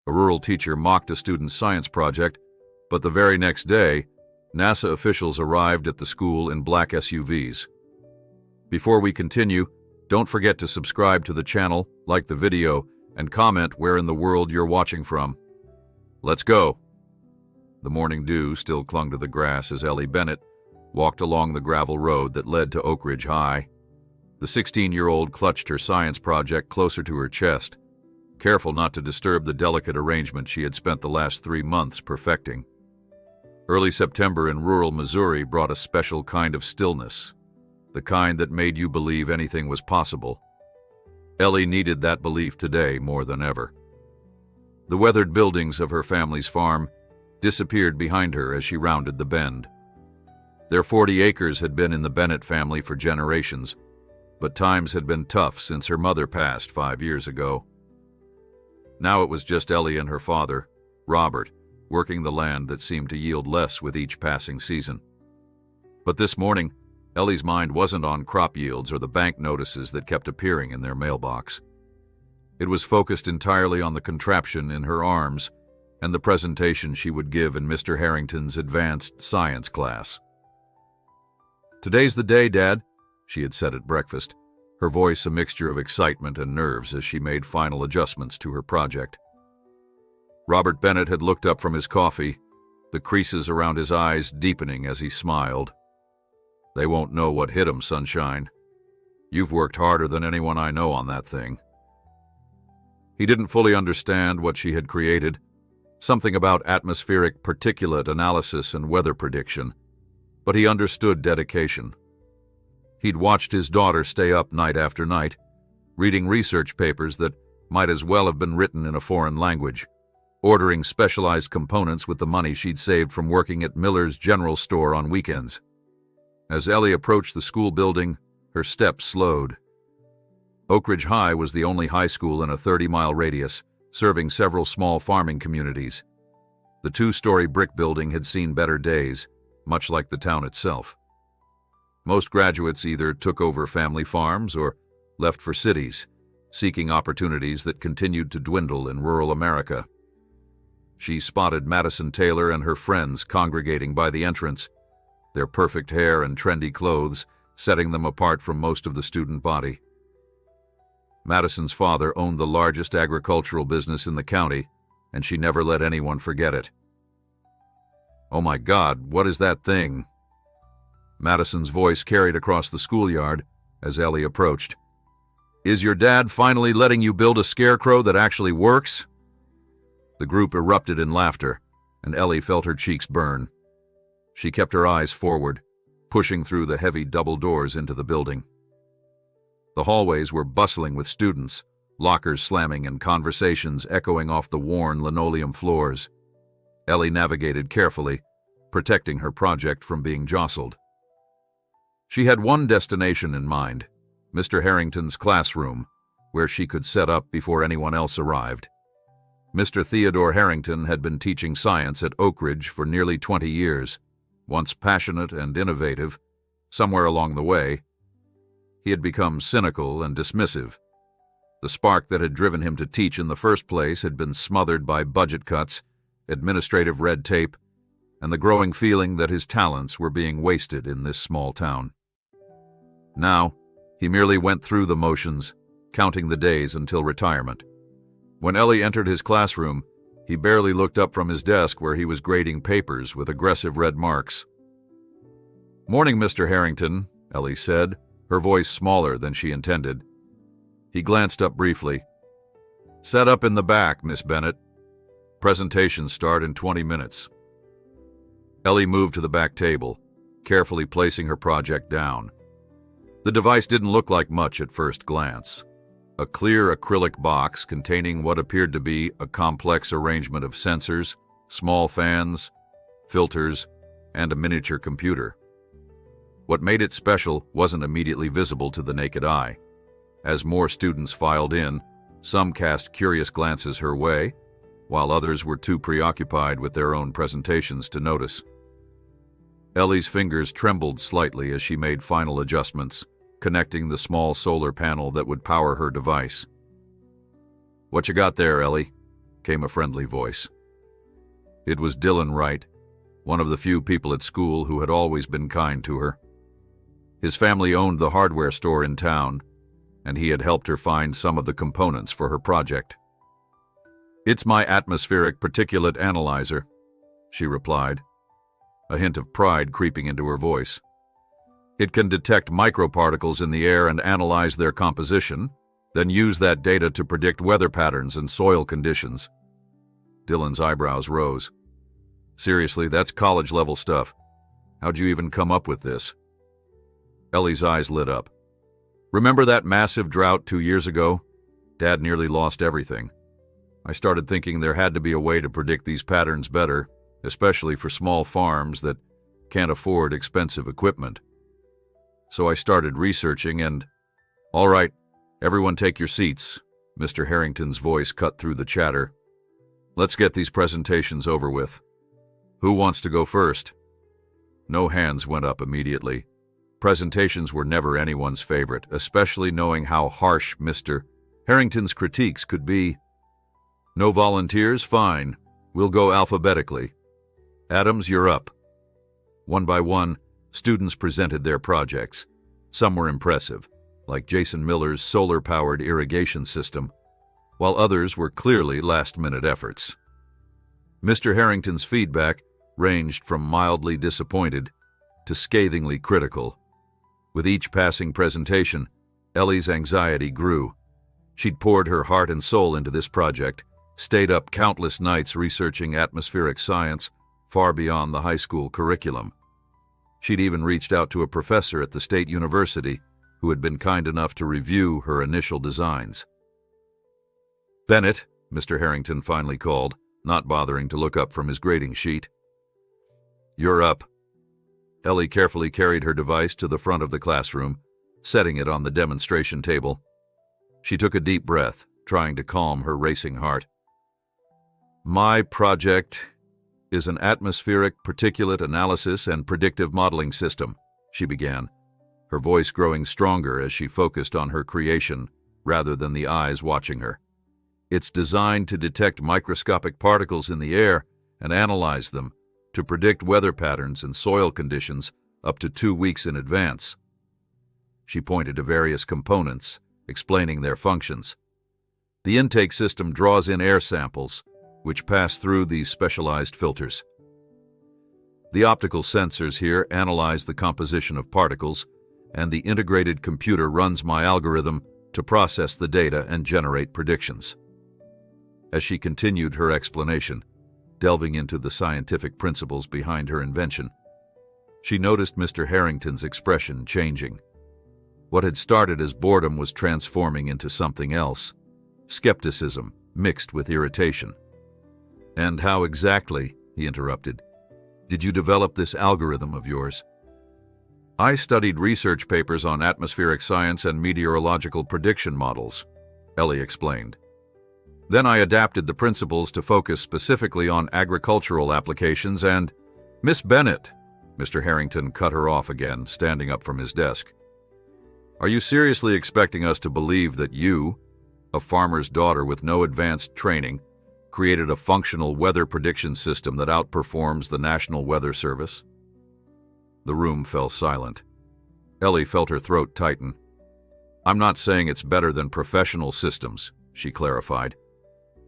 A rural teacher mocked a student's science project, but the very next day, NASA officials arrived at the school in black SUVs. Before we continue, don't forget to subscribe to the channel, like the video, and comment where in the world you're watching from. Let's go! The morning dew still clung to the grass as Ellie Bennett walked along the gravel road that led to Oak Ridge High. The 16-year-old clutched her science project closer to her chest, careful not to disturb the delicate arrangement she had spent the last 3 months perfecting. Early September in rural Missouri brought a special kind of stillness, the kind that made you believe anything was possible. Ellie needed that belief today more than ever. The weathered buildings of her family's farm disappeared behind her as she rounded the bend. Their 40 acres had been in the Bennett family for generations, but times had been tough since her mother passed 5 years ago. Now it was just Ellie and her father, Robert, working the land that seemed to yield less with each passing season. But this morning, Ellie's mind wasn't on crop yields or the bank notices that kept appearing in their mailbox. It was focused entirely on the contraption in her arms and the presentation she would give in Mr. Harrington's advanced science class. "Today's the day, Dad," she had said at breakfast, her voice a mixture of excitement and nerves as she made final adjustments to her project. Robert Bennett had looked up from his coffee, the creases around his eyes deepening as he smiled. "They won't know what hit 'em, sunshine. You've worked harder than anyone I know on that thing." He didn't fully understand what she had created, something about atmospheric particulate analysis and weather prediction, but he understood dedication. He'd watched his daughter stay up night after night, reading research papers that might as well have been written in a foreign language, ordering specialized components with the money she'd saved from working at Miller's General Store on weekends. As Ellie approached the school building, her steps slowed. Oak Ridge High was the only high school in a 30-mile radius, serving several small farming communities. The 2-story brick building had seen better days, much like the town itself. Most graduates either took over family farms or left for cities, seeking opportunities that continued to dwindle in rural America. She spotted Madison Taylor and her friends congregating by the entrance, their perfect hair and trendy clothes setting them apart from most of the student body. Madison's father owned the largest agricultural business in the county, and she never let anyone forget it. "Oh my God, what is that thing?" Madison's voice carried across the schoolyard as Ellie approached. "Is your dad finally letting you build a scarecrow that actually works?" The group erupted in laughter, and Ellie felt her cheeks burn. She kept her eyes forward, pushing through the heavy double doors into the building. The hallways were bustling with students, lockers slamming and conversations echoing off the worn linoleum floors. Ellie navigated carefully, protecting her project from being jostled. She had one destination in mind, Mr. Harrington's classroom, where she could set up before anyone else arrived. Mr. Theodore Harrington had been teaching science at Oak Ridge for nearly 20 years, once passionate and innovative. Somewhere along the way, he had become cynical and dismissive. The spark that had driven him to teach in the first place had been smothered by budget cuts, administrative red tape, and the growing feeling that his talents were being wasted in this small town. Now, he merely went through the motions, counting the days until retirement. When Ellie entered his classroom, he barely looked up from his desk where he was grading papers with aggressive red marks. "Morning, Mr. Harrington," Ellie said, her voice smaller than she intended. He glanced up briefly. "Set up in the back, Miss Bennett. Presentations start in 20 minutes. Ellie moved to the back table, carefully placing her project down. The device didn't look like much at first glance. A clear acrylic box containing what appeared to be a complex arrangement of sensors, small fans, filters, and a miniature computer. What made it special wasn't immediately visible to the naked eye. As more students filed in, some cast curious glances her way, while others were too preoccupied with their own presentations to notice. Ellie's fingers trembled slightly as she made final adjustments, connecting the small solar panel that would power her device. "What you got there, Ellie? came a friendly voice. It was Dylan Wright, one of the few people at school who had always been kind to her. His family owned the hardware store in town, and he had helped her find some of the components for her project. "It's my atmospheric particulate analyzer," she replied, a hint of pride creeping into her voice. "It can detect microparticles in the air and analyze their composition, then use that data to predict weather patterns and soil conditions." Dylan's eyebrows rose. "Seriously, that's college-level stuff. How'd you even come up with this?" Ellie's eyes lit up. "Remember that massive drought 2 years ago? Dad nearly lost everything. I started thinking there had to be a way to predict these patterns better, especially for small farms that can't afford expensive equipment. So I started researching and—" "All right, everyone take your seats," Mr. Harrington's voice cut through the chatter. "Let's get these presentations over with. Who wants to go first?" No hands went up immediately. Presentations were never anyone's favorite, especially knowing how harsh Mr. Harrington's critiques could be. "No volunteers? Fine. We'll go alphabetically. Adams, you're up." One by one, students presented their projects. Some were impressive, like Jason Miller's solar-powered irrigation system, while others were clearly last-minute efforts. Mr. Harrington's feedback ranged from mildly disappointed to scathingly critical. With each passing presentation, Ellie's anxiety grew. She'd poured her heart and soul into this project, stayed up countless nights researching atmospheric science far beyond the high school curriculum. She'd even reached out to a professor at the state university who had been kind enough to review her initial designs. "Bennett," Mr. Harrington finally called, not bothering to look up from his grading sheet. "You're up." Ellie carefully carried her device to the front of the classroom, setting it on the demonstration table. She took a deep breath, trying to calm her racing heart. "My project is an atmospheric particulate analysis and predictive modeling system," she began, her voice growing stronger as she focused on her creation rather than the eyes watching her. "It's designed to detect microscopic particles in the air and analyze them to predict weather patterns and soil conditions up to 2 weeks in advance." She pointed to various components, explaining their functions. The intake system draws in air samples, which pass through these specialized filters. The optical sensors here analyze the composition of particles, and the integrated computer runs my algorithm to process the data and generate predictions. As she continued her explanation, delving into the scientific principles behind her invention, she noticed Mr. Harrington's expression changing. What had started as boredom was transforming into something else, skepticism mixed with irritation. "And how exactly," he interrupted, "did you develop this algorithm of yours?" "I studied research papers on atmospheric science and meteorological prediction models," Ellie explained. "Then I adapted the principles to focus specifically on agricultural applications and—" "Miss Bennett," Mr. Harrington cut her off again, standing up from his desk. "Are you seriously expecting us to believe that you, a farmer's daughter with no advanced training, created a functional weather prediction system that outperforms the National Weather Service?" The room fell silent. Ellie felt her throat tighten. "I'm not saying it's better than professional systems," she clarified.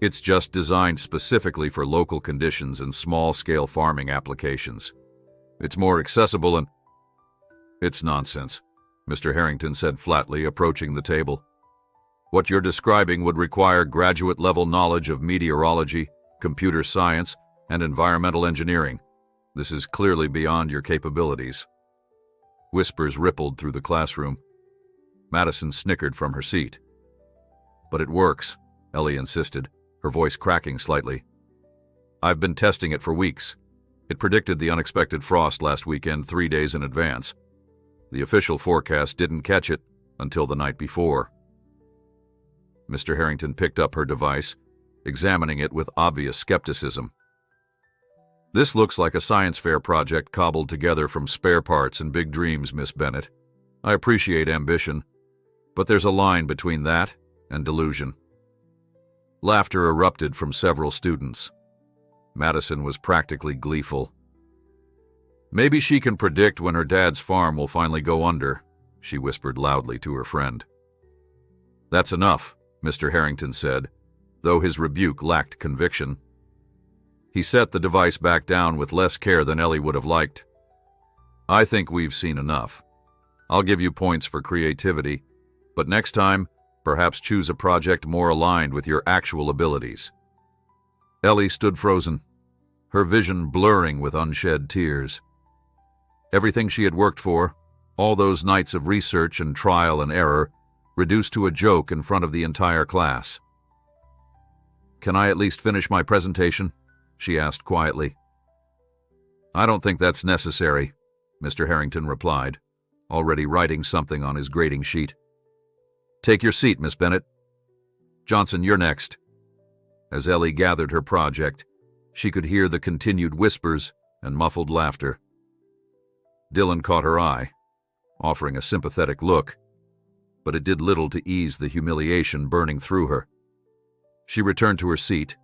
"It's just designed specifically for local conditions and small-scale farming applications. It's more accessible and—" "It's nonsense," Mr. Harrington said flatly, approaching the table. "What you're describing would require graduate-level knowledge of meteorology, computer science, and environmental engineering. This is clearly beyond your capabilities." Whispers rippled through the classroom. Madison snickered from her seat. "But it works," Ellie insisted, her voice cracking slightly. "I've been testing it for weeks. It predicted the unexpected frost last weekend 3 days in advance. The official forecast didn't catch it until the night before." Mr. Harrington picked up her device, examining it with obvious skepticism. "This looks like a science fair project cobbled together from spare parts and big dreams, Miss Bennett. I appreciate ambition, but there's a line between that and delusion." Laughter erupted from several students. Madison was practically gleeful. "Maybe she can predict when her dad's farm will finally go under," she whispered loudly to her friend. "That's enough," Mr. Harrington said, though his rebuke lacked conviction. He set the device back down with less care than Ellie would have liked. "I think we've seen enough. I'll give you points for creativity, but next time, perhaps choose a project more aligned with your actual abilities." Ellie stood frozen, her vision blurring with unshed tears. Everything she had worked for, all those nights of research and trial and error, reduced to a joke in front of the entire class. "Can I at least finish my presentation?" she asked quietly. "I don't think that's necessary," Mr. Harrington replied, already writing something on his grading sheet. "Take your seat, Miss Bennett. Johnson, you're next." As Ellie gathered her project, she could hear the continued whispers and muffled laughter. Dylan caught her eye, offering a sympathetic look, but it did little to ease the humiliation burning through her. She returned to her seat,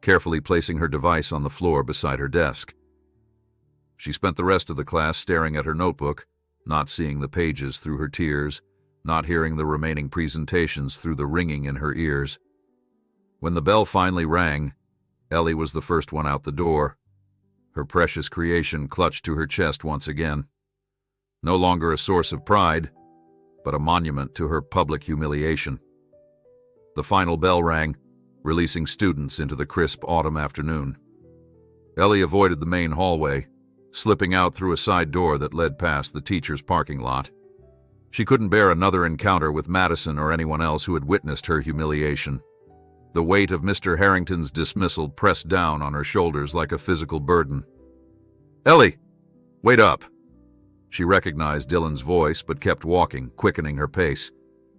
carefully placing her device on the floor beside her desk. She spent the rest of the class staring at her notebook, not seeing the pages through her tears, not hearing the remaining presentations through the ringing in her ears. When the bell finally rang, Ellie was the first one out the door, her precious creation clutched to her chest once again. No longer a source of pride, but a monument to her public humiliation. The final bell rang, releasing students into the crisp autumn afternoon. Ellie avoided the main hallway, slipping out through a side door that led past the teacher's parking lot. She couldn't bear another encounter with Madison or anyone else who had witnessed her humiliation. The weight of Mr. Harrington's dismissal pressed down on her shoulders like a physical burden. "Ellie, wait up!" She recognized Dylan's voice but kept walking, quickening her pace.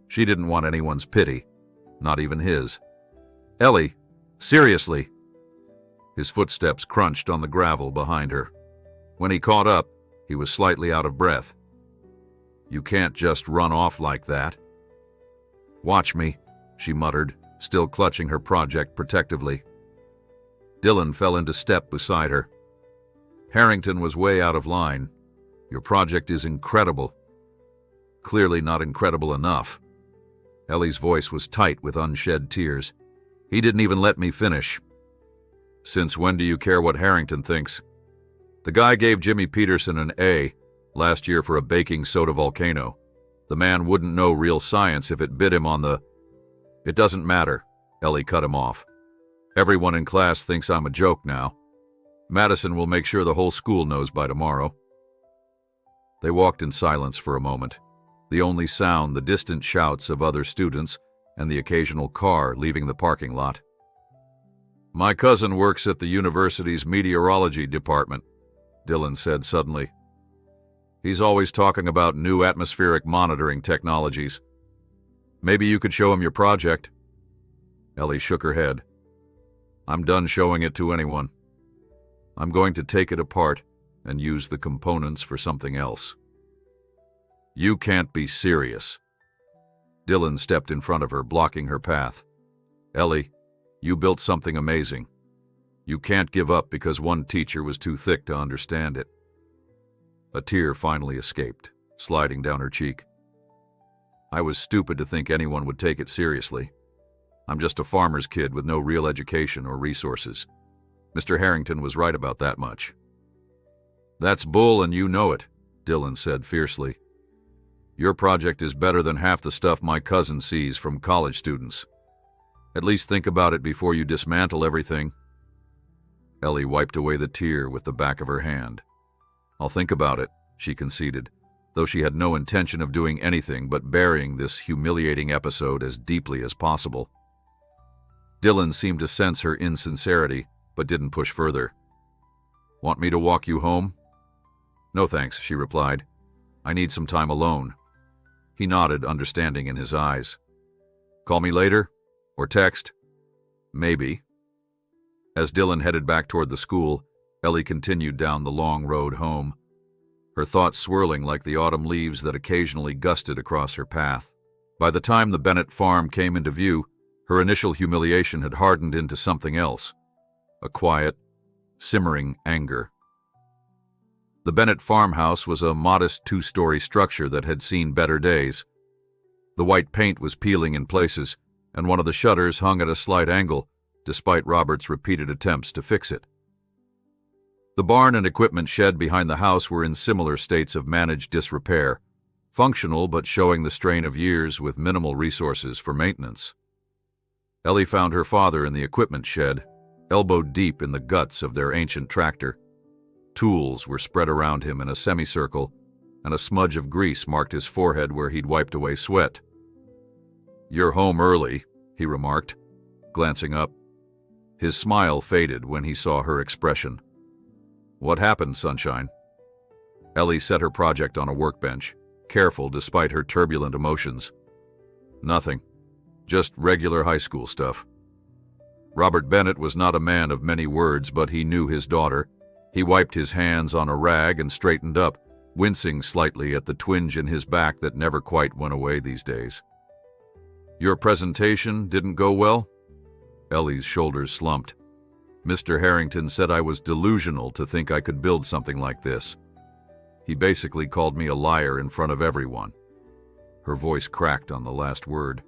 She didn't want anyone's pity, not even his. "Ellie, seriously!" His footsteps crunched on the gravel behind her. When he caught up, he was slightly out of breath. "You can't just run off like that." "Watch me," she muttered, still clutching her project protectively. Dylan fell into step beside her. "Harrington was way out of line. Your project is incredible." "Clearly not incredible enough." Ellie's voice was tight with unshed tears. "He didn't even let me finish." "Since when do you care what Harrington thinks? The guy gave Jimmy Peterson an A last year for a baking soda volcano. The man wouldn't know real science if it bit him on the—" "It doesn't matter," Ellie cut him off. "Everyone in class thinks I'm a joke now. Madison will make sure the whole school knows by tomorrow." They walked in silence for a moment, the only sound the distant shouts of other students and the occasional car leaving the parking lot. "My cousin works at the university's meteorology department," Dylan said suddenly. "He's always talking about new atmospheric monitoring technologies. Maybe you could show him your project." Ellie shook her head. "I'm done showing it to anyone. I'm going to take it apart and use the components for something else." "You can't be serious." Dylan stepped in front of her, blocking her path. "Ellie, you built something amazing. You can't give up because one teacher was too thick to understand it." A tear finally escaped, sliding down her cheek. "I was stupid to think anyone would take it seriously. I'm just a farmer's kid with no real education or resources. Mr. Harrington was right about that much." "That's bull and you know it," Dylan said fiercely. "Your project is better than half the stuff my cousin sees from college students. At least think about it before you dismantle everything." Ellie wiped away the tear with the back of her hand. "I'll think about it," she conceded, though she had no intention of doing anything but burying this humiliating episode as deeply as possible. Dylan seemed to sense her insincerity, but didn't push further. "Want me to walk you home?" "No thanks," she replied. "I need some time alone." He nodded, understanding in his eyes. "Call me later? Or text?" "Maybe." As Dylan headed back toward the school, Ellie continued down the long road home, her thoughts swirling like the autumn leaves that occasionally gusted across her path. By the time the Bennett farm came into view, Her initial humiliation had hardened into something else, a quiet, simmering anger. The Bennett farmhouse was a modest two-story structure that had seen better days. The white paint was peeling in places, and one of the shutters hung at a slight angle, despite Robert's repeated attempts to fix it. The barn and equipment shed behind the house were in similar states of managed disrepair, functional but showing the strain of years with minimal resources for maintenance. Ellie found her father in the equipment shed, elbowed deep in the guts of their ancient tractor. Tools were spread around him in a semicircle, and a smudge of grease marked his forehead where he'd wiped away sweat. "You're home early," he remarked, glancing up. His smile faded when he saw her expression. "What happened, sunshine?" Ellie set her project on a workbench, careful despite her turbulent emotions. "Nothing. Just regular high school stuff." Robert Bennett was not a man of many words, but he knew his daughter. He wiped his hands on a rag and straightened up, wincing slightly at the twinge in his back that never quite went away these days. "Your presentation didn't go well?" Ellie's shoulders slumped. "Mr. Harrington said I was delusional to think I could build something like this. He basically called me a liar in front of everyone." Her voice cracked on the last word.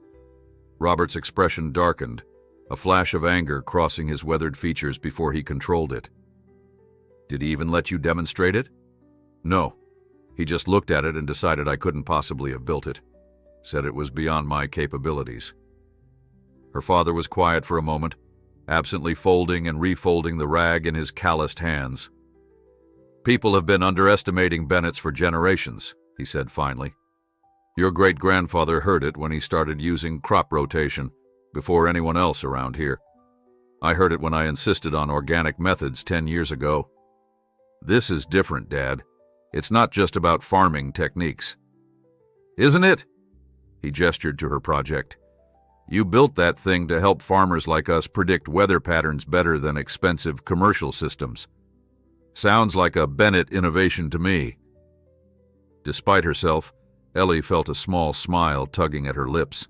Robert's expression darkened, a flash of anger crossing his weathered features before he controlled it. "Did he even let you demonstrate it?" "No. He just looked at it and decided I couldn't possibly have built it. Said it was beyond my capabilities." Her father was quiet for a moment, absently folding and refolding the rag in his calloused hands. "People have been underestimating Bennett's for generations," he said finally. "Your great-grandfather heard it when he started using crop rotation, before anyone else around here. I heard it when I insisted on organic methods 10 years ago. This is different, Dad. It's not just about farming techniques." "Isn't it?" He gestured to her project. "You built that thing to help farmers like us predict weather patterns better than expensive commercial systems. Sounds like a Bennett innovation to me." Despite herself, Ellie felt a small smile tugging at her lips.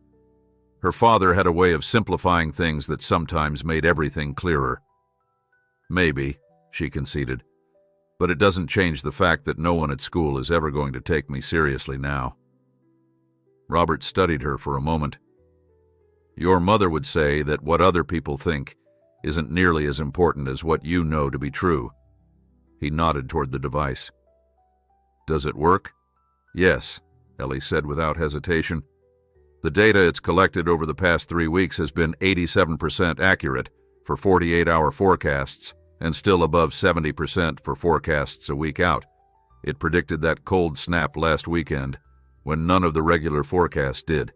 Her father had a way of simplifying things that sometimes made everything clearer. "Maybe," she conceded, "but it doesn't change the fact that no one at school is ever going to take me seriously now." Robert studied her for a moment. "Your mother would say that what other people think isn't nearly as important as what you know to be true." He nodded toward the device. "Does it work?" "Yes," Ellie said without hesitation. "The data it's collected over the past 3 weeks has been 87% accurate for 48-hour forecasts and still above 70% for forecasts a week out. It predicted that cold snap last weekend when none of the regular forecasts did."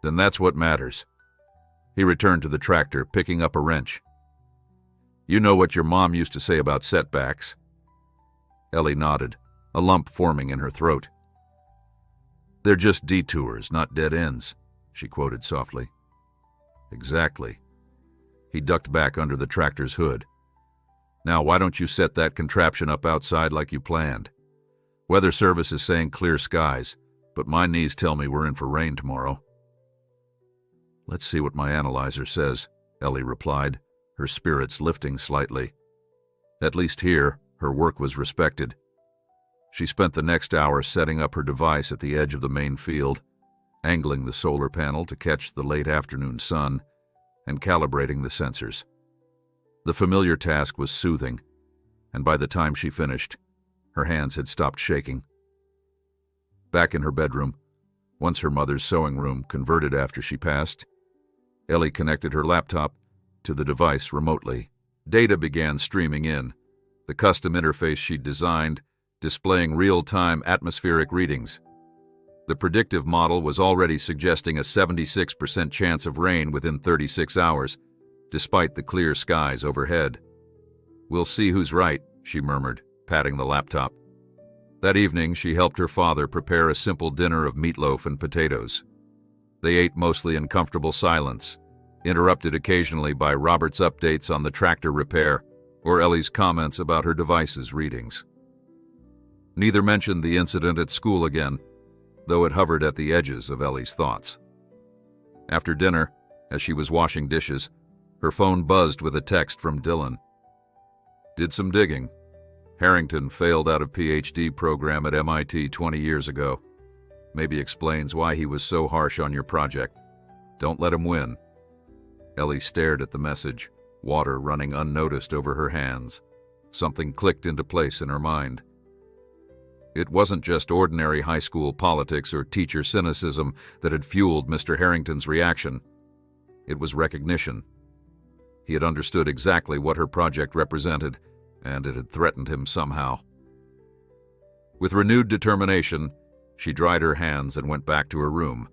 "Then that's what matters." He returned to the tractor, picking up a wrench. "You know what your mom used to say about setbacks?" Ellie nodded, a lump forming in her throat. "They're just detours, not dead ends," she quoted softly. "Exactly." He ducked back under the tractor's hood. "Now, why don't you set that contraption up outside like you planned? Weather Service is saying clear skies, but my knees tell me we're in for rain tomorrow." "Let's see what my analyzer says," Ellie replied, her spirits lifting slightly. At least here, her work was respected. She spent the next hour setting up her device at the edge of the main field, angling the solar panel to catch the late afternoon sun, and calibrating the sensors. The familiar task was soothing, and by the time she finished, her hands had stopped shaking. Back in her bedroom, once her mother's sewing room converted after she passed, Ellie connected her laptop to the device remotely. Data began streaming in, the custom interface she'd designed, displaying real-time atmospheric readings. The predictive model was already suggesting a 76% chance of rain within 36 hours, despite the clear skies overhead. "We'll see who's right," she murmured, patting the laptop. That evening, she helped her father prepare a simple dinner of meatloaf and potatoes. They ate mostly in comfortable silence, interrupted occasionally by Robert's updates on the tractor repair or Ellie's comments about her device's readings. Neither mentioned the incident at school again, though it hovered at the edges of Ellie's thoughts. After dinner, As she was washing dishes, her phone buzzed with a text from Dylan. Did some digging. Harrington failed out of PhD program at MIT 20 years ago. Maybe explains why he was so harsh on your project. Don't let him win. Ellie stared at the message, water running unnoticed over her hands. Something clicked into place in her mind. It wasn't just ordinary high school politics or teacher cynicism that had fueled Mr. Harrington's reaction. It was recognition. He had understood exactly what her project represented, and it had threatened him somehow. With renewed determination, she dried her hands and went back to her room.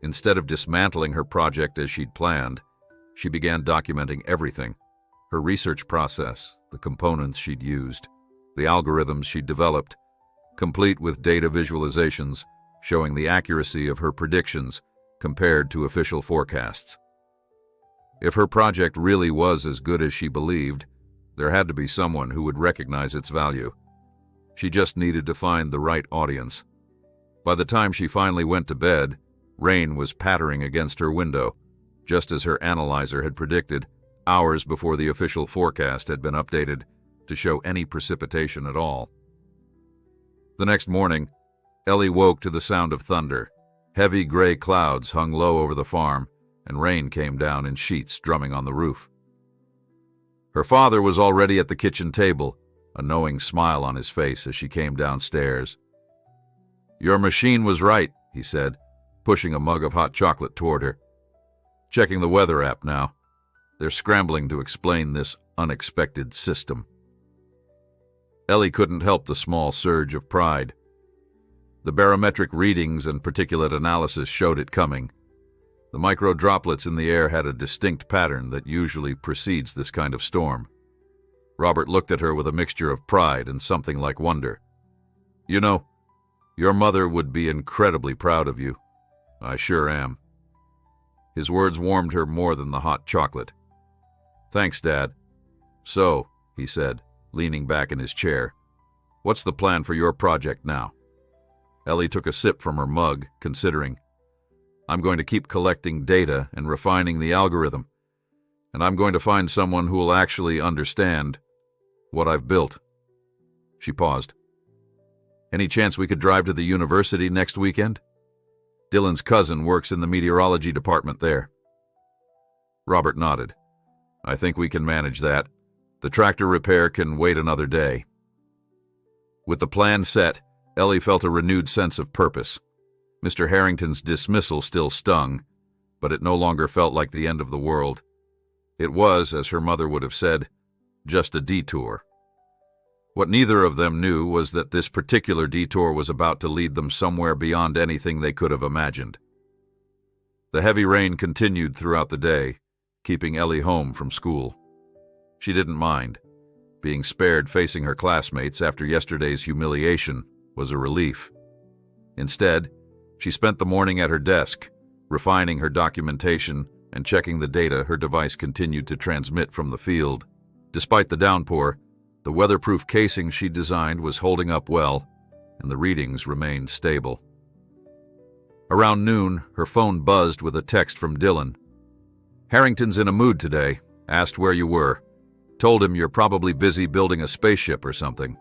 Instead of dismantling her project as she'd planned, she began documenting everything: her research process, the components she'd used, the algorithms she'd developed, complete with data visualizations showing the accuracy of her predictions compared to official forecasts. If her project really was as good as she believed, there had to be someone who would recognize its value. She just needed to find the right audience. By the time she finally went to bed, rain was pattering against her window, just as her analyzer had predicted, hours before the official forecast had been updated to show any precipitation at all. The next morning, Ellie woke to the sound of thunder. Heavy gray clouds hung low over the farm, and rain came down in sheets drumming on the roof. Her father was already at the kitchen table, a knowing smile on his face as she came downstairs. "Your machine was right," he said, pushing a mug of hot chocolate toward her. "Checking the weather app now. They're scrambling to explain this unexpected system." Ellie couldn't help the small surge of pride. The barometric readings and particulate analysis showed it coming. The micro droplets in the air had a distinct pattern that usually precedes this kind of storm. Robert looked at her with a mixture of pride and something like wonder. "You know, your mother would be incredibly proud of you." "I sure am." His words warmed her more than the hot chocolate. "Thanks, Dad." "So," he said, leaning back in his chair, "what's the plan for your project now?" Ellie took a sip from her mug, considering. "I'm going to keep collecting data and refining the algorithm, and I'm going to find someone who will actually understand what I've built." She paused. "Any chance we could drive to the university next weekend? Dylan's cousin works in the meteorology department there." Robert nodded. "I think we can manage that. The tractor repair can wait another day." With the plan set, Ellie felt a renewed sense of purpose. Mr. Harrington's dismissal still stung, but it no longer felt like the end of the world. It was, as her mother would have said, just a detour. What neither of them knew was that this particular detour was about to lead them somewhere beyond anything they could have imagined. The heavy rain continued throughout the day, keeping Ellie home from school. She didn't mind. Being spared facing her classmates after yesterday's humiliation was a relief. Instead, she spent the morning at her desk, refining her documentation and checking the data her device continued to transmit from the field. Despite the downpour, the weatherproof casing she designed was holding up well, and the readings remained stable. Around noon, her phone buzzed with a text from Dylan. "Harrington's in a mood today. Asked where you were. Told him you're probably busy building a spaceship or something."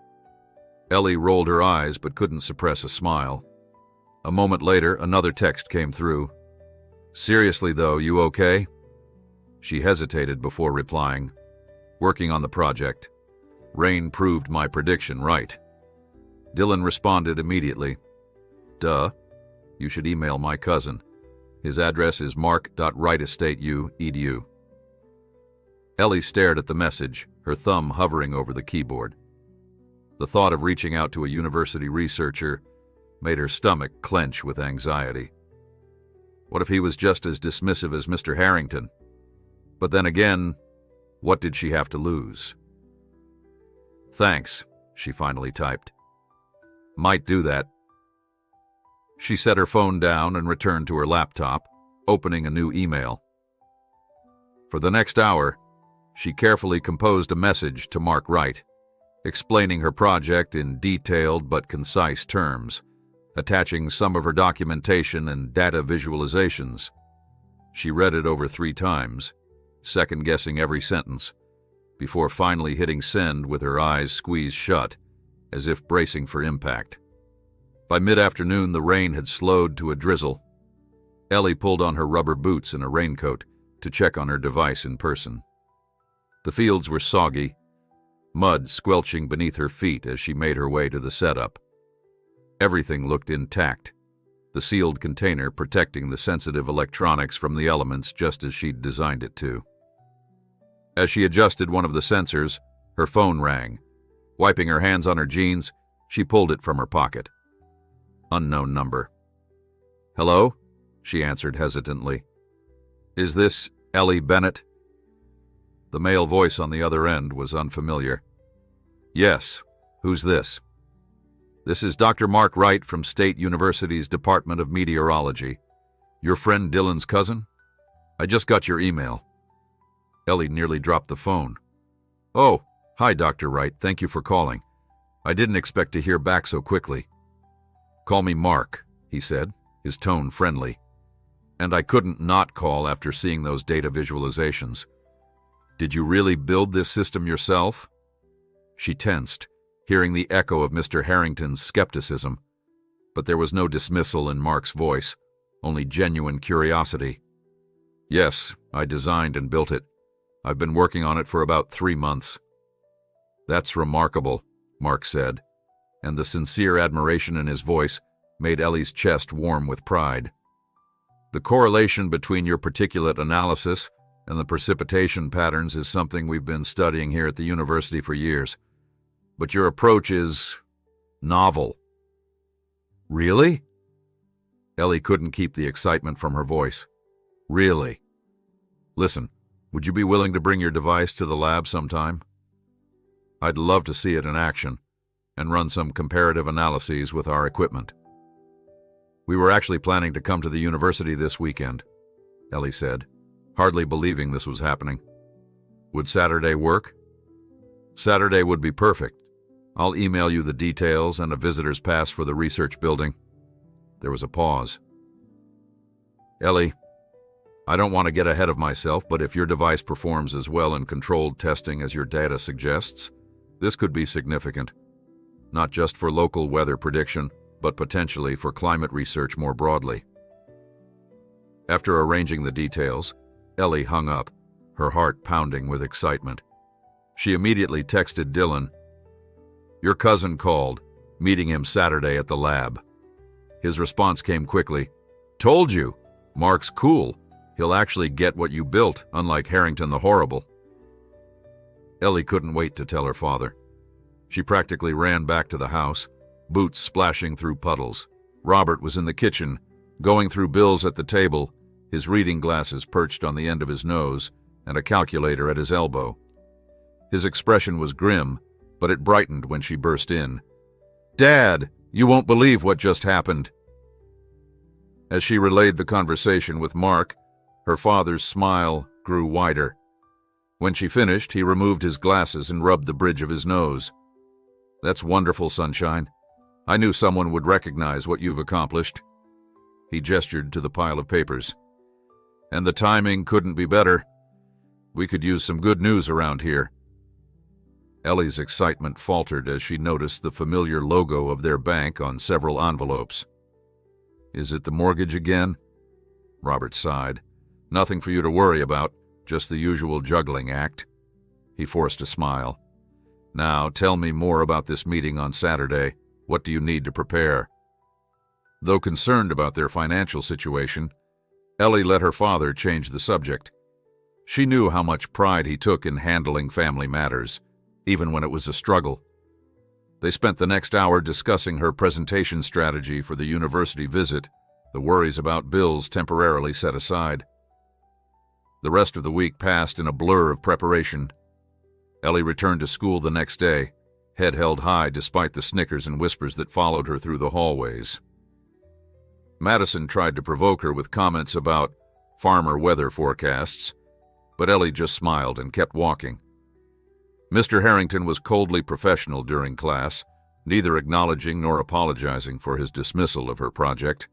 Ellie rolled her eyes but couldn't suppress a smile. A moment later, another text came through. "Seriously though, you okay?" She hesitated before replying. "Working on the project. Rain proved my prediction right." Dylan responded immediately. "Duh. You should email my cousin. His address is mark.wrightestateu.edu." Ellie stared at the message, her thumb hovering over the keyboard. The thought of reaching out to a university researcher made her stomach clench with anxiety. What if he was just as dismissive as Mr. Harrington? But then again, what did she have to lose? "Thanks," she finally typed. "Might do that." She set her phone down and returned to her laptop, opening a new email. For the next hour, she carefully composed a message to Mark Wright, explaining her project in detailed but concise terms, attaching some of her documentation and data visualizations. She read it over 3 times, second-guessing every sentence, before finally hitting send with her eyes squeezed shut, as if bracing for impact. By mid-afternoon, the rain had slowed to a drizzle. Ellie pulled on her rubber boots and a raincoat to check on her device in person. The fields were soggy, mud squelching beneath her feet as she made her way to the setup. Everything looked intact, the sealed container protecting the sensitive electronics from the elements just as she'd designed it to. As she adjusted one of the sensors, her phone rang. Wiping her hands on her jeans, she pulled it from her pocket. Unknown number. "Hello?" she answered hesitantly. "Is this Ellie Bennett?" The male voice on the other end was unfamiliar. "Yes. Who's this?" "This is Dr. Mark Wright from State University's Department of Meteorology. Your friend Dylan's cousin? I just got your email." Ellie nearly dropped the phone. "Oh, hi, Dr. Wright. Thank you for calling. I didn't expect to hear back so quickly." "Call me Mark," he said, his tone friendly. "And I couldn't not call after seeing those data visualizations. Did you really build this system yourself?" She tensed, hearing the echo of Mr. Harrington's skepticism. But there was no dismissal in Mark's voice, only genuine curiosity. "Yes, I designed and built it. I've been working on it for about 3 months." "That's remarkable," Mark said, and the sincere admiration in his voice made Ellie's chest warm with pride. "The correlation between your particulate analysis and the precipitation patterns is something we've been studying here at the university for years. But your approach is novel." "Really?" Ellie couldn't keep the excitement from her voice. "Really. Listen, would you be willing to bring your device to the lab sometime? I'd love to see it in action and run some comparative analyses with our equipment." "We were actually planning to come to the university this weekend," Ellie said, hardly believing this was happening. "Would Saturday work?" "Saturday would be perfect. I'll email you the details and a visitor's pass for the research building." There was a pause. "Ellie, I don't want to get ahead of myself, but if your device performs as well in controlled testing as your data suggests, this could be significant, not just for local weather prediction, but potentially for climate research more broadly." After arranging the details, Ellie hung up, her heart pounding with excitement. She immediately texted Dylan, "Your cousin called, meeting him Saturday at the lab." His response came quickly, "Told you, Mark's cool. He'll actually get what you built, unlike Harrington the Horrible." Ellie couldn't wait to tell her father. She practically ran back to the house, boots splashing through puddles. Robert was in the kitchen, going through bills at the table, his reading glasses perched on the end of his nose and a calculator at his elbow. His expression was grim, but it brightened when she burst in. "Dad, you won't believe what just happened." As she relayed the conversation with Mark, her father's smile grew wider. When she finished, he removed his glasses and rubbed the bridge of his nose. "That's wonderful, sunshine. I knew someone would recognize what you've accomplished." He gestured to the pile of papers. "And the timing couldn't be better. We could use some good news around here." Ellie's excitement faltered as she noticed the familiar logo of their bank on several envelopes. "Is it the mortgage again?" Robert sighed. "Nothing for you to worry about, just the usual juggling act." He forced a smile. "Now, tell me more about this meeting on Saturday. What do you need to prepare?" Though concerned about their financial situation, Ellie let her father change the subject. She knew how much pride he took in handling family matters, even when it was a struggle. They spent the next hour discussing her presentation strategy for the university visit, the worries about bills temporarily set aside. The rest of the week passed in a blur of preparation. Ellie returned to school the next day, head held high despite the snickers and whispers that followed her through the hallways. Madison tried to provoke her with comments about farmer weather forecasts, but Ellie just smiled and kept walking. Mr. Harrington was coldly professional during class, neither acknowledging nor apologizing for his dismissal of her project.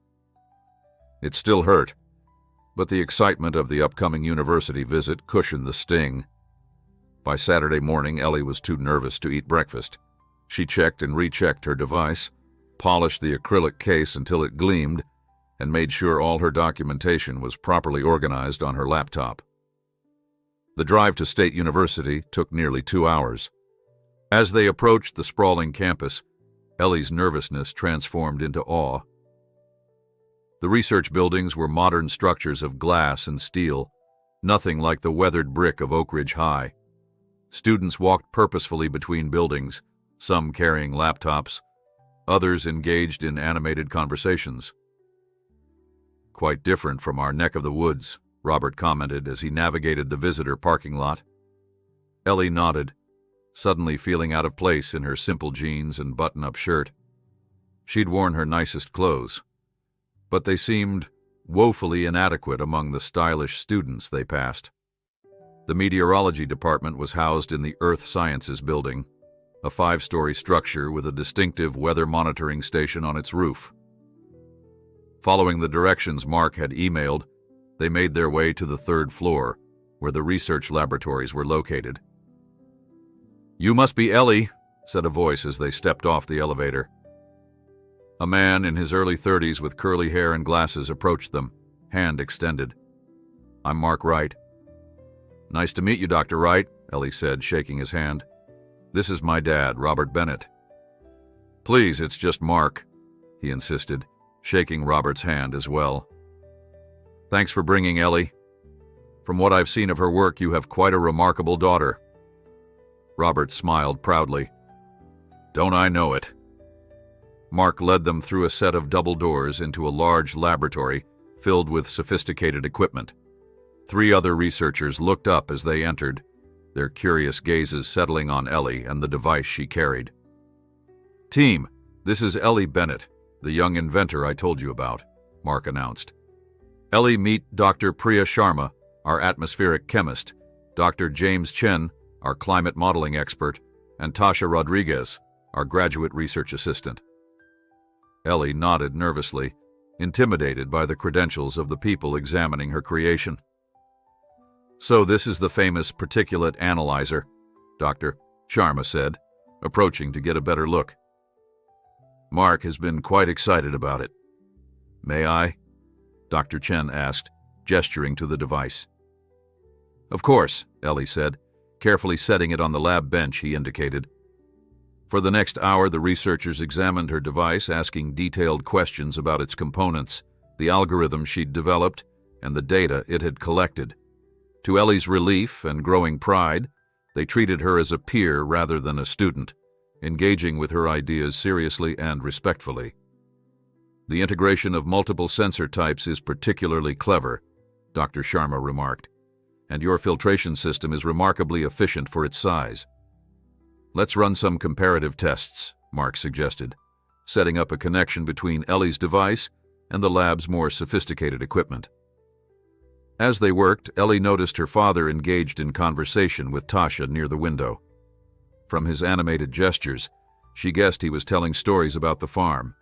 It still hurt. But the excitement of the upcoming university visit cushioned the sting. By Saturday morning, Ellie was too nervous to eat breakfast. She checked and rechecked her device, polished the acrylic case until it gleamed, and made sure all her documentation was properly organized on her laptop. The drive to State University took nearly 2 hours. As they approached the sprawling campus, Ellie's nervousness transformed into awe. The research buildings were modern structures of glass and steel, nothing like the weathered brick of Oak Ridge High. Students walked purposefully between buildings, some carrying laptops, others engaged in animated conversations. "Quite different from our neck of the woods," Robert commented as he navigated the visitor parking lot. Ellie nodded, suddenly feeling out of place in her simple jeans and button-up shirt. She'd worn her nicest clothes, but they seemed woefully inadequate among the stylish students they passed. The meteorology department was housed in the Earth Sciences building, a 5-story structure with a distinctive weather monitoring station on its roof. Following the directions Mark had emailed, they made their way to the 3rd floor, where the research laboratories were located. "You must be Ellie," said a voice as they stepped off the elevator. A man in his early 30s with curly hair and glasses approached them, hand extended. "I'm Mark Wright." "Nice to meet you, Dr. Wright," Ellie said, shaking his hand. "This is my dad, Robert Bennett." "Please, it's just Mark," he insisted, shaking Robert's hand as well. "Thanks for bringing Ellie. From what I've seen of her work, you have quite a remarkable daughter." Robert smiled proudly. "Don't I know it?" Mark led them through a set of double doors into a large laboratory filled with sophisticated equipment. 3 other researchers looked up as they entered, their curious gazes settling on Ellie and the device she carried. "Team, this is Ellie Bennett, the young inventor I told you about," Mark announced. "Ellie, meet Dr. Priya Sharma, our atmospheric chemist, Dr. James Chen, our climate modeling expert, and Tasha Rodriguez, our graduate research assistant." Ellie nodded nervously, intimidated by the credentials of the people examining her creation. "So this is the famous particulate analyzer," Dr. Sharma said, approaching to get a better look. "Mark has been quite excited about it." "May I?" Dr. Chen asked, gesturing to the device. "Of course," Ellie said, carefully setting it on the lab bench he indicated. For the next hour, the researchers examined her device, asking detailed questions about its components, the algorithm she'd developed, and the data it had collected. To Ellie's relief and growing pride, they treated her as a peer rather than a student, engaging with her ideas seriously and respectfully. "The integration of multiple sensor types is particularly clever," Dr. Sharma remarked, "and your filtration system is remarkably efficient for its size." "Let's run some comparative tests," Mark suggested, setting up a connection between Ellie's device and the lab's more sophisticated equipment. As they worked, Ellie noticed her father engaged in conversation with Tasha near the window. From his animated gestures, she guessed he was telling stories about the farm.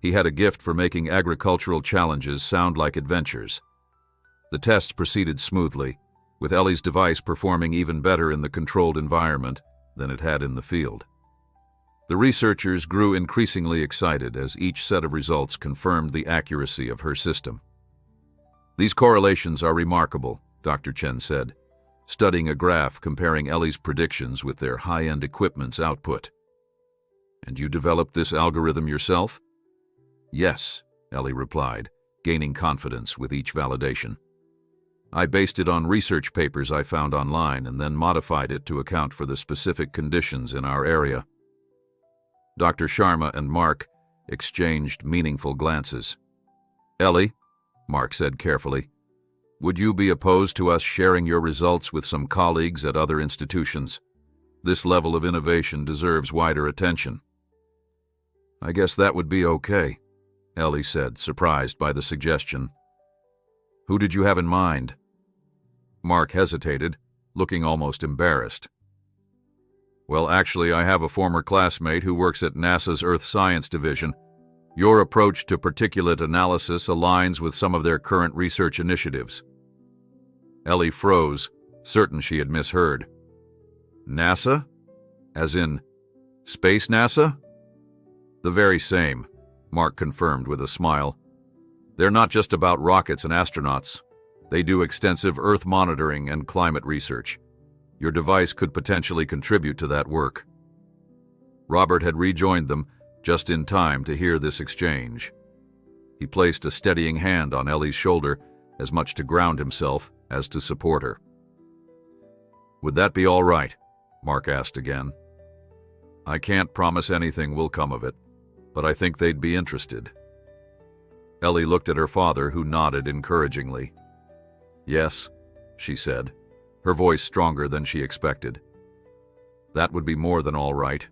He had a gift for making agricultural challenges sound like adventures. The tests proceeded smoothly, with Ellie's device performing even better in the controlled environment than it had in the field. The researchers grew increasingly excited as each set of results confirmed the accuracy of her system. "These correlations are remarkable," Dr. Chen said, studying a graph comparing Ellie's predictions with their high-end equipment's output. "And you developed this algorithm yourself?" "Yes," Ellie replied, gaining confidence with each validation. "I based it on research papers I found online and then modified it to account for the specific conditions in our area." Dr. Sharma and Mark exchanged meaningful glances. "Ellie," Mark said carefully, "would you be opposed to us sharing your results with some colleagues at other institutions? This level of innovation deserves wider attention." "I guess that would be okay," Ellie said, surprised by the suggestion. "Who did you have in mind?" Mark hesitated, looking almost embarrassed. "Well, actually, I have a former classmate who works at NASA's Earth Science Division. Your approach to particulate analysis aligns with some of their current research initiatives. Ellie froze, certain she had misheard. NASA? As in, Space NASA? The very same, Mark confirmed with a smile. They're not just about rockets and astronauts. They do extensive Earth monitoring and climate research. Your device could potentially contribute to that work. Robert had rejoined them just in time to hear this exchange. He placed a steadying hand on Ellie's shoulder, as much to ground himself as to support her. Would that be all right? Mark asked again. I can't promise anything will come of it, but I think they'd be interested. Ellie looked at her father, who nodded encouragingly. Yes, she said, her voice stronger than she expected. That would be more than all right.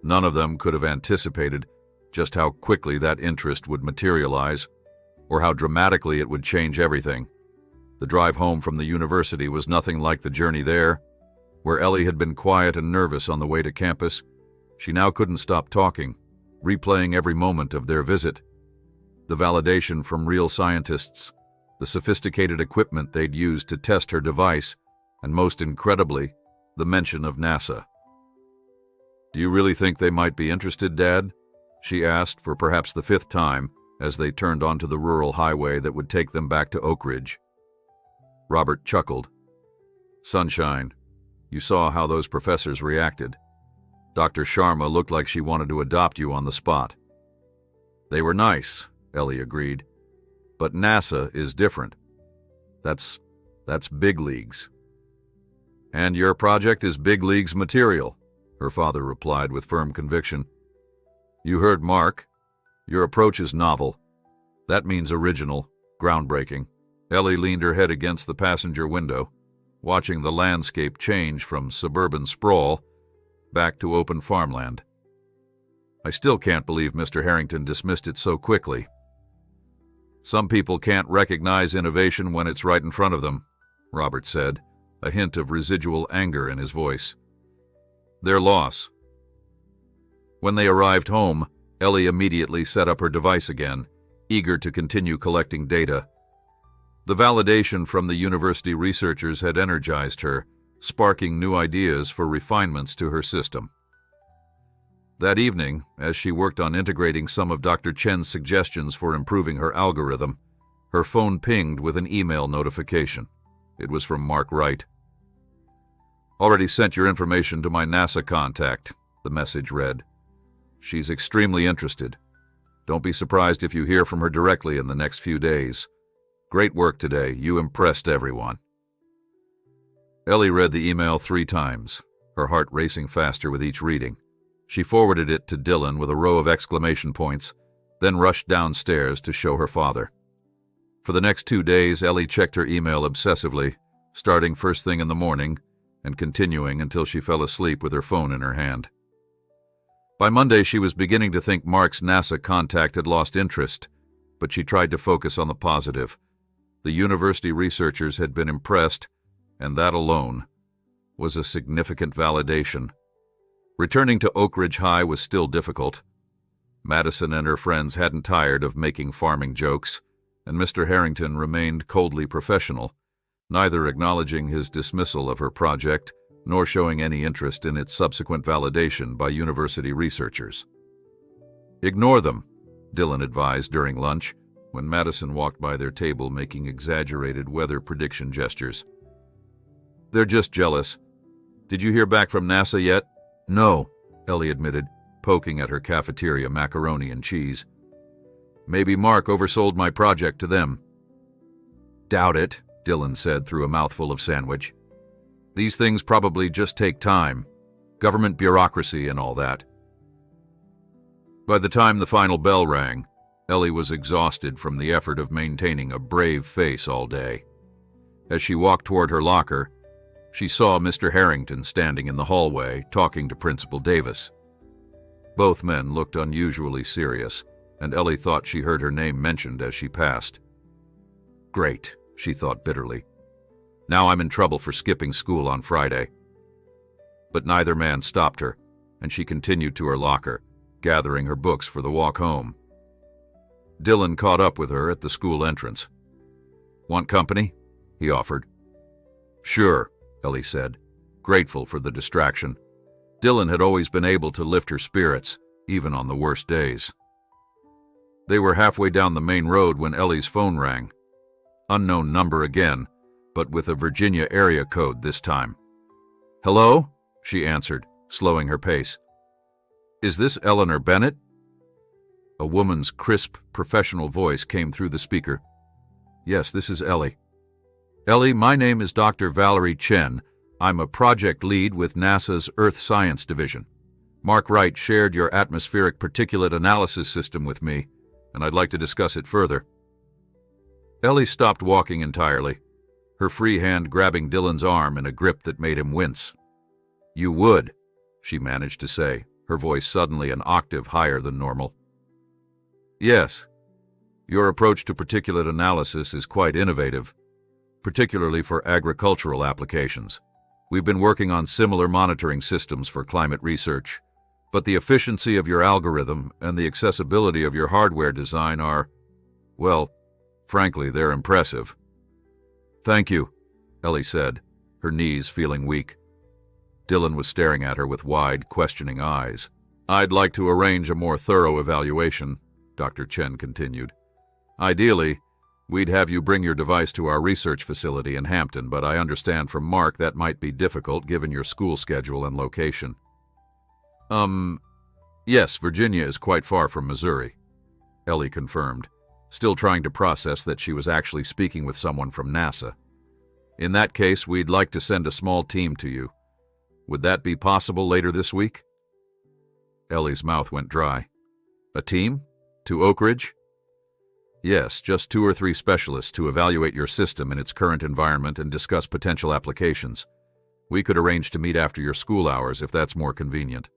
None of them could have anticipated just how quickly that interest would materialize, or how dramatically it would change everything. The drive home from the university was nothing like the journey there. Where Ellie had been quiet and nervous on the way to campus, she now couldn't stop talking, replaying every moment of their visit. The validation from real scientists, the sophisticated equipment they'd used to test her device, and most incredibly, the mention of NASA. Do you really think they might be interested, Dad? She asked for perhaps the 5th time as they turned onto the rural highway that would take them back to Oak Ridge. Robert chuckled. Sunshine, you saw how those professors reacted. Dr. Sharma looked like she wanted to adopt you on the spot. They were nice, Ellie agreed. But NASA is different. That's big leagues. And your project is big leagues material, her father replied with firm conviction. You heard Mark. Your approach is novel. That means original, groundbreaking. Ellie leaned her head against the passenger window, watching the landscape change from suburban sprawl back to open farmland. I still can't believe Mr. Harrington dismissed it so quickly. Some people can't recognize innovation when it's right in front of them, Robert said, a hint of residual anger in his voice. Their loss. When they arrived home, Ellie immediately set up her device again, eager to continue collecting data. The validation from the university researchers had energized her, sparking new ideas for refinements to her system. That evening, as she worked on integrating some of Dr. Chen's suggestions for improving her algorithm, her phone pinged with an email notification. It was from Mark Wright. Already sent your information to my NASA contact, the message read. She's extremely interested. Don't be surprised if you hear from her directly in the next few days. Great work today. You impressed everyone. Ellie read the email 3 times, her heart racing faster with each reading. She forwarded it to Dylan with a row of exclamation points, then rushed downstairs to show her father. For the next 2 days, Ellie checked her email obsessively, starting first thing in the morning and continuing until she fell asleep with her phone in her hand. By Monday, she was beginning to think Mark's NASA contact had lost interest, but she tried to focus on the positive. The university researchers had been impressed, and that alone was a significant validation. Returning to Oak Ridge High was still difficult. Madison and her friends hadn't tired of making farming jokes, and Mr. Harrington remained coldly professional, neither acknowledging his dismissal of her project nor showing any interest in its subsequent validation by university researchers. Ignore them, Dylan advised during lunch, when Madison walked by their table making exaggerated weather prediction gestures. They're just jealous. Did you hear back from NASA yet? No, Ellie admitted, poking at her cafeteria macaroni and cheese. Maybe Mark oversold my project to them. Doubt it, Dylan said through a mouthful of sandwich. These things probably just take time. Government bureaucracy and all that. By the time the final bell rang, Ellie was exhausted from the effort of maintaining a brave face all day. As she walked toward her locker, she saw Mr. Harrington standing in the hallway talking to Principal Davis. Both men looked unusually serious, and Ellie thought she heard her name mentioned as she passed. Great, she thought bitterly. Now I'm in trouble for skipping school on Friday. But neither man stopped her, and she continued to her locker, gathering her books for the walk home. Dylan caught up with her at the school entrance. "Want company?" he offered. "Sure," Ellie said, grateful for the distraction. Dylan had always been able to lift her spirits, even on the worst days. They were halfway down the main road when Ellie's phone rang. Unknown number again, but with a Virginia area code this time. "Hello?" she answered, slowing her pace. "Is this Eleanor Bennett?" A woman's crisp, professional voice came through the speaker. "Yes, this is Ellie." "Ellie, my name is Dr. Valerie Chen. I'm a project lead with NASA's Earth Science Division. Mark Wright shared your atmospheric particulate analysis system with me, and I'd like to discuss it further." Ellie stopped walking entirely, her free hand grabbing Dylan's arm in a grip that made him wince. "You would," she managed to say, her voice suddenly an octave higher than normal. "Yes. Your approach to particulate analysis is quite innovative, particularly for agricultural applications. We've been working on similar monitoring systems for climate research, but the efficiency of your algorithm and the accessibility of your hardware design are, well, frankly, they're impressive." "Thank you," Ellie said, her knees feeling weak. Dylan was staring at her with wide, questioning eyes. "I'd like to arrange a more thorough evaluation," Dr. Chen continued. "Ideally, we'd have you bring your device to our research facility in Hampton, but I understand from Mark that might be difficult given your school schedule and location." Yes, Virginia is quite far from Missouri," Ellie confirmed, still trying to process that she was actually speaking with someone from NASA. "In that case, we'd like to send a small team to you. Would that be possible later this week?" Ellie's mouth went dry. "A team? To Oak Ridge?" "Yes, just 2 or 3 specialists to evaluate your system in its current environment and discuss potential applications. We could arrange to meet after your school hours if that's more convenient."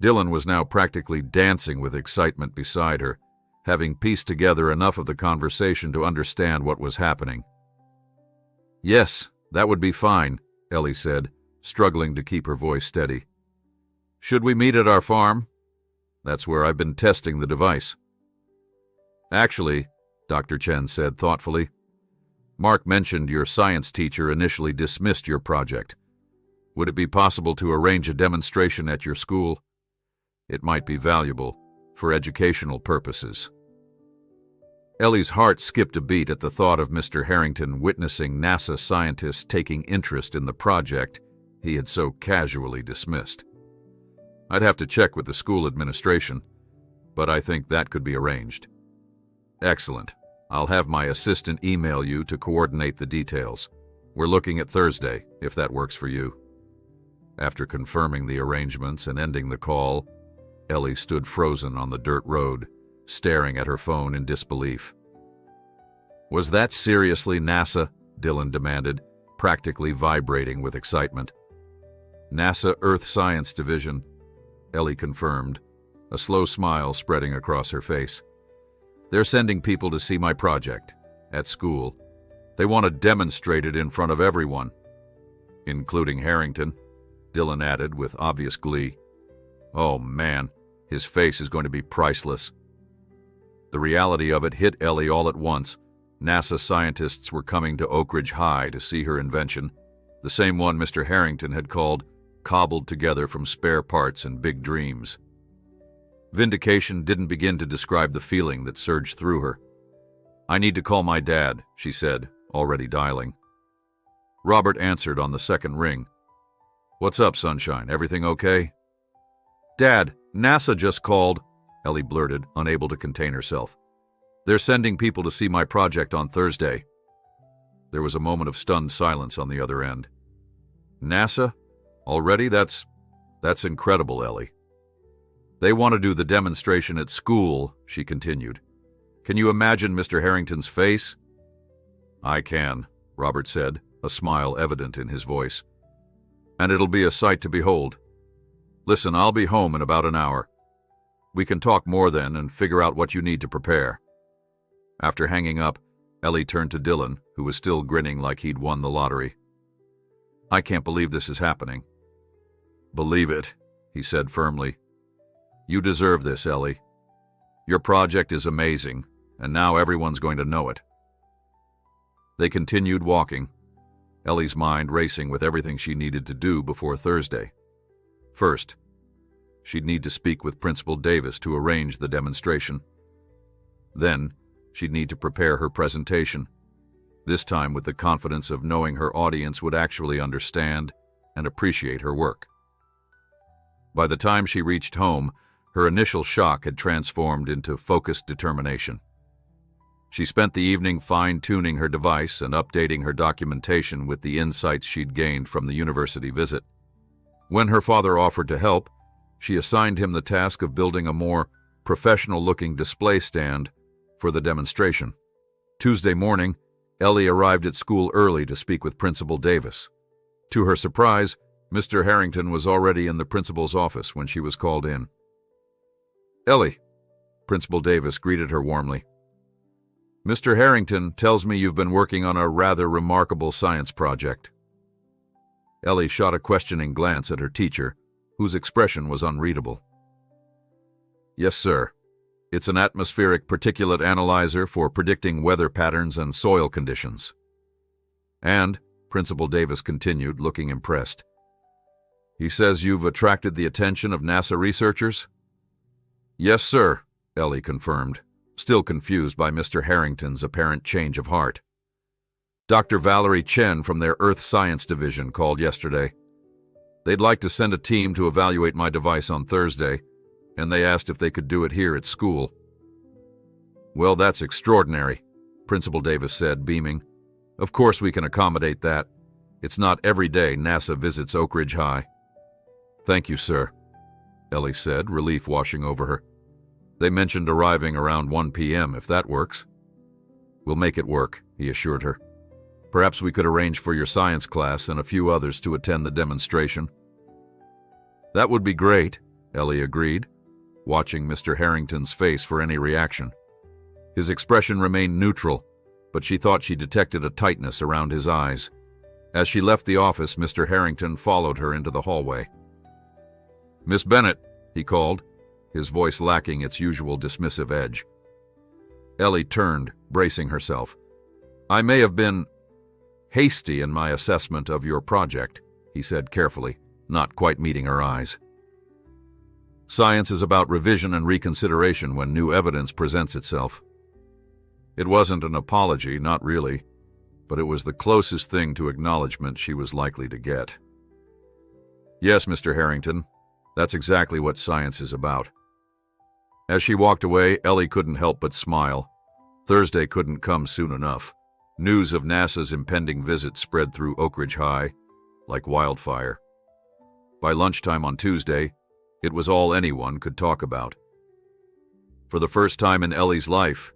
Dylan was now practically dancing with excitement beside her, having pieced together enough of the conversation to understand what was happening. "Yes, that would be fine," Ellie said, struggling to keep her voice steady. "Should we meet at our farm? That's where I've been testing the device." "Actually," Dr. Chen said thoughtfully, "Mark mentioned your science teacher initially dismissed your project. Would it be possible to arrange a demonstration at your school? It might be valuable for educational purposes." Ellie's heart skipped a beat at the thought of Mr. Harrington witnessing NASA scientists taking interest in the project he had so casually dismissed. "I'd have to check with the school administration, but I think that could be arranged." "Excellent. I'll have my assistant email you to coordinate the details. We're looking at Thursday, if that works for you." After confirming the arrangements and ending the call, Ellie stood frozen on the dirt road, staring at her phone in disbelief. "Was that seriously NASA?" Dylan demanded, practically vibrating with excitement. "NASA Earth Science Division," Ellie confirmed, a slow smile spreading across her face. "They're sending people to see my project, at school. They want to demonstrate it in front of everyone." "Including Harrington," Dylan added with obvious glee. "Oh man, his face is going to be priceless." The reality of it hit Ellie all at once. NASA scientists were coming to Oak Ridge High to see her invention, the same one Mr. Harrington had called cobbled together from spare parts and big dreams. Vindication didn't begin to describe the feeling that surged through her. "I need to call my dad," she said, already dialing. Robert answered on the second ring. "What's up, Sunshine? Everything okay?" "Dad, NASA just called," Ellie blurted, unable to contain herself. "They're sending people to see my project on Thursday." There was a moment of stunned silence on the other end. "NASA? Already? That's incredible, Ellie." "They want to do the demonstration at school," she continued. "Can you imagine Mr. Harrington's face?" "I can," Robert said, a smile evident in his voice. "And it'll be a sight to behold. Listen, I'll be home in about an hour. We can talk more then and figure out what you need to prepare." After hanging up, Ellie turned to Dylan, who was still grinning like he'd won the lottery. "I can't believe this is happening." "Believe it," he said firmly. You deserve this, Ellie. Your project is amazing, and now everyone's going to know it. They continued walking, Ellie's mind racing with everything she needed to do before Thursday. First, she'd need to speak with Principal Davis to arrange the demonstration. Then, she'd need to prepare her presentation, this time with the confidence of knowing her audience would actually understand and appreciate her work. By the time she reached home, her initial shock had transformed into focused determination. She spent the evening fine-tuning her device and updating her documentation with the insights she'd gained from the university visit. When her father offered to help, she assigned him the task of building a more professional-looking display stand for the demonstration. Tuesday morning, Ellie arrived at school early to speak with Principal Davis. To her surprise, Mr. Harrington was already in the principal's office when she was called in. "Ellie," Principal Davis greeted her warmly. "Mr. Harrington tells me you've been working on a rather remarkable science project." Ellie shot a questioning glance at her teacher, whose expression was unreadable. "Yes, sir. It's an atmospheric particulate analyzer for predicting weather patterns and soil conditions." "And," Principal Davis continued, looking impressed, "he says you've attracted the attention of NASA researchers?" "Yes, sir," Ellie confirmed, still confused by Mr. Harrington's apparent change of heart. "Dr. Valerie Chen from their Earth Science Division called yesterday. They'd like to send a team to evaluate my device on Thursday, and they asked if they could do it here at school." "Well, that's extraordinary," Principal Davis said, beaming. "Of course we can accommodate that. It's not every day NASA visits Oak Ridge High." "Thank you, sir," Ellie said, relief washing over her. "They mentioned arriving around 1 p.m. if that works." "We'll make it work," he assured her. "Perhaps we could arrange for your science class and a few others to attend the demonstration." "That would be great," Ellie agreed, watching Mr. Harrington's face for any reaction. His expression remained neutral, but she thought she detected a tightness around his eyes. As she left the office, Mr. Harrington followed her into the hallway. "Miss Bennett," he called, his voice lacking its usual dismissive edge. Ellie turned, bracing herself. "I may have been hasty in my assessment of your project," he said carefully, not quite meeting her eyes. "Science is about revision and reconsideration when new evidence presents itself." It wasn't an apology, not really, but it was the closest thing to acknowledgement she was likely to get. "Yes, Mr. Harrington, that's exactly what science is about." As she walked away, Ellie couldn't help but smile. Thursday couldn't come soon enough. News of NASA's impending visit spread through Oak Ridge High like wildfire. By lunchtime on Tuesday, it was all anyone could talk about. For the first time in Ellie's life,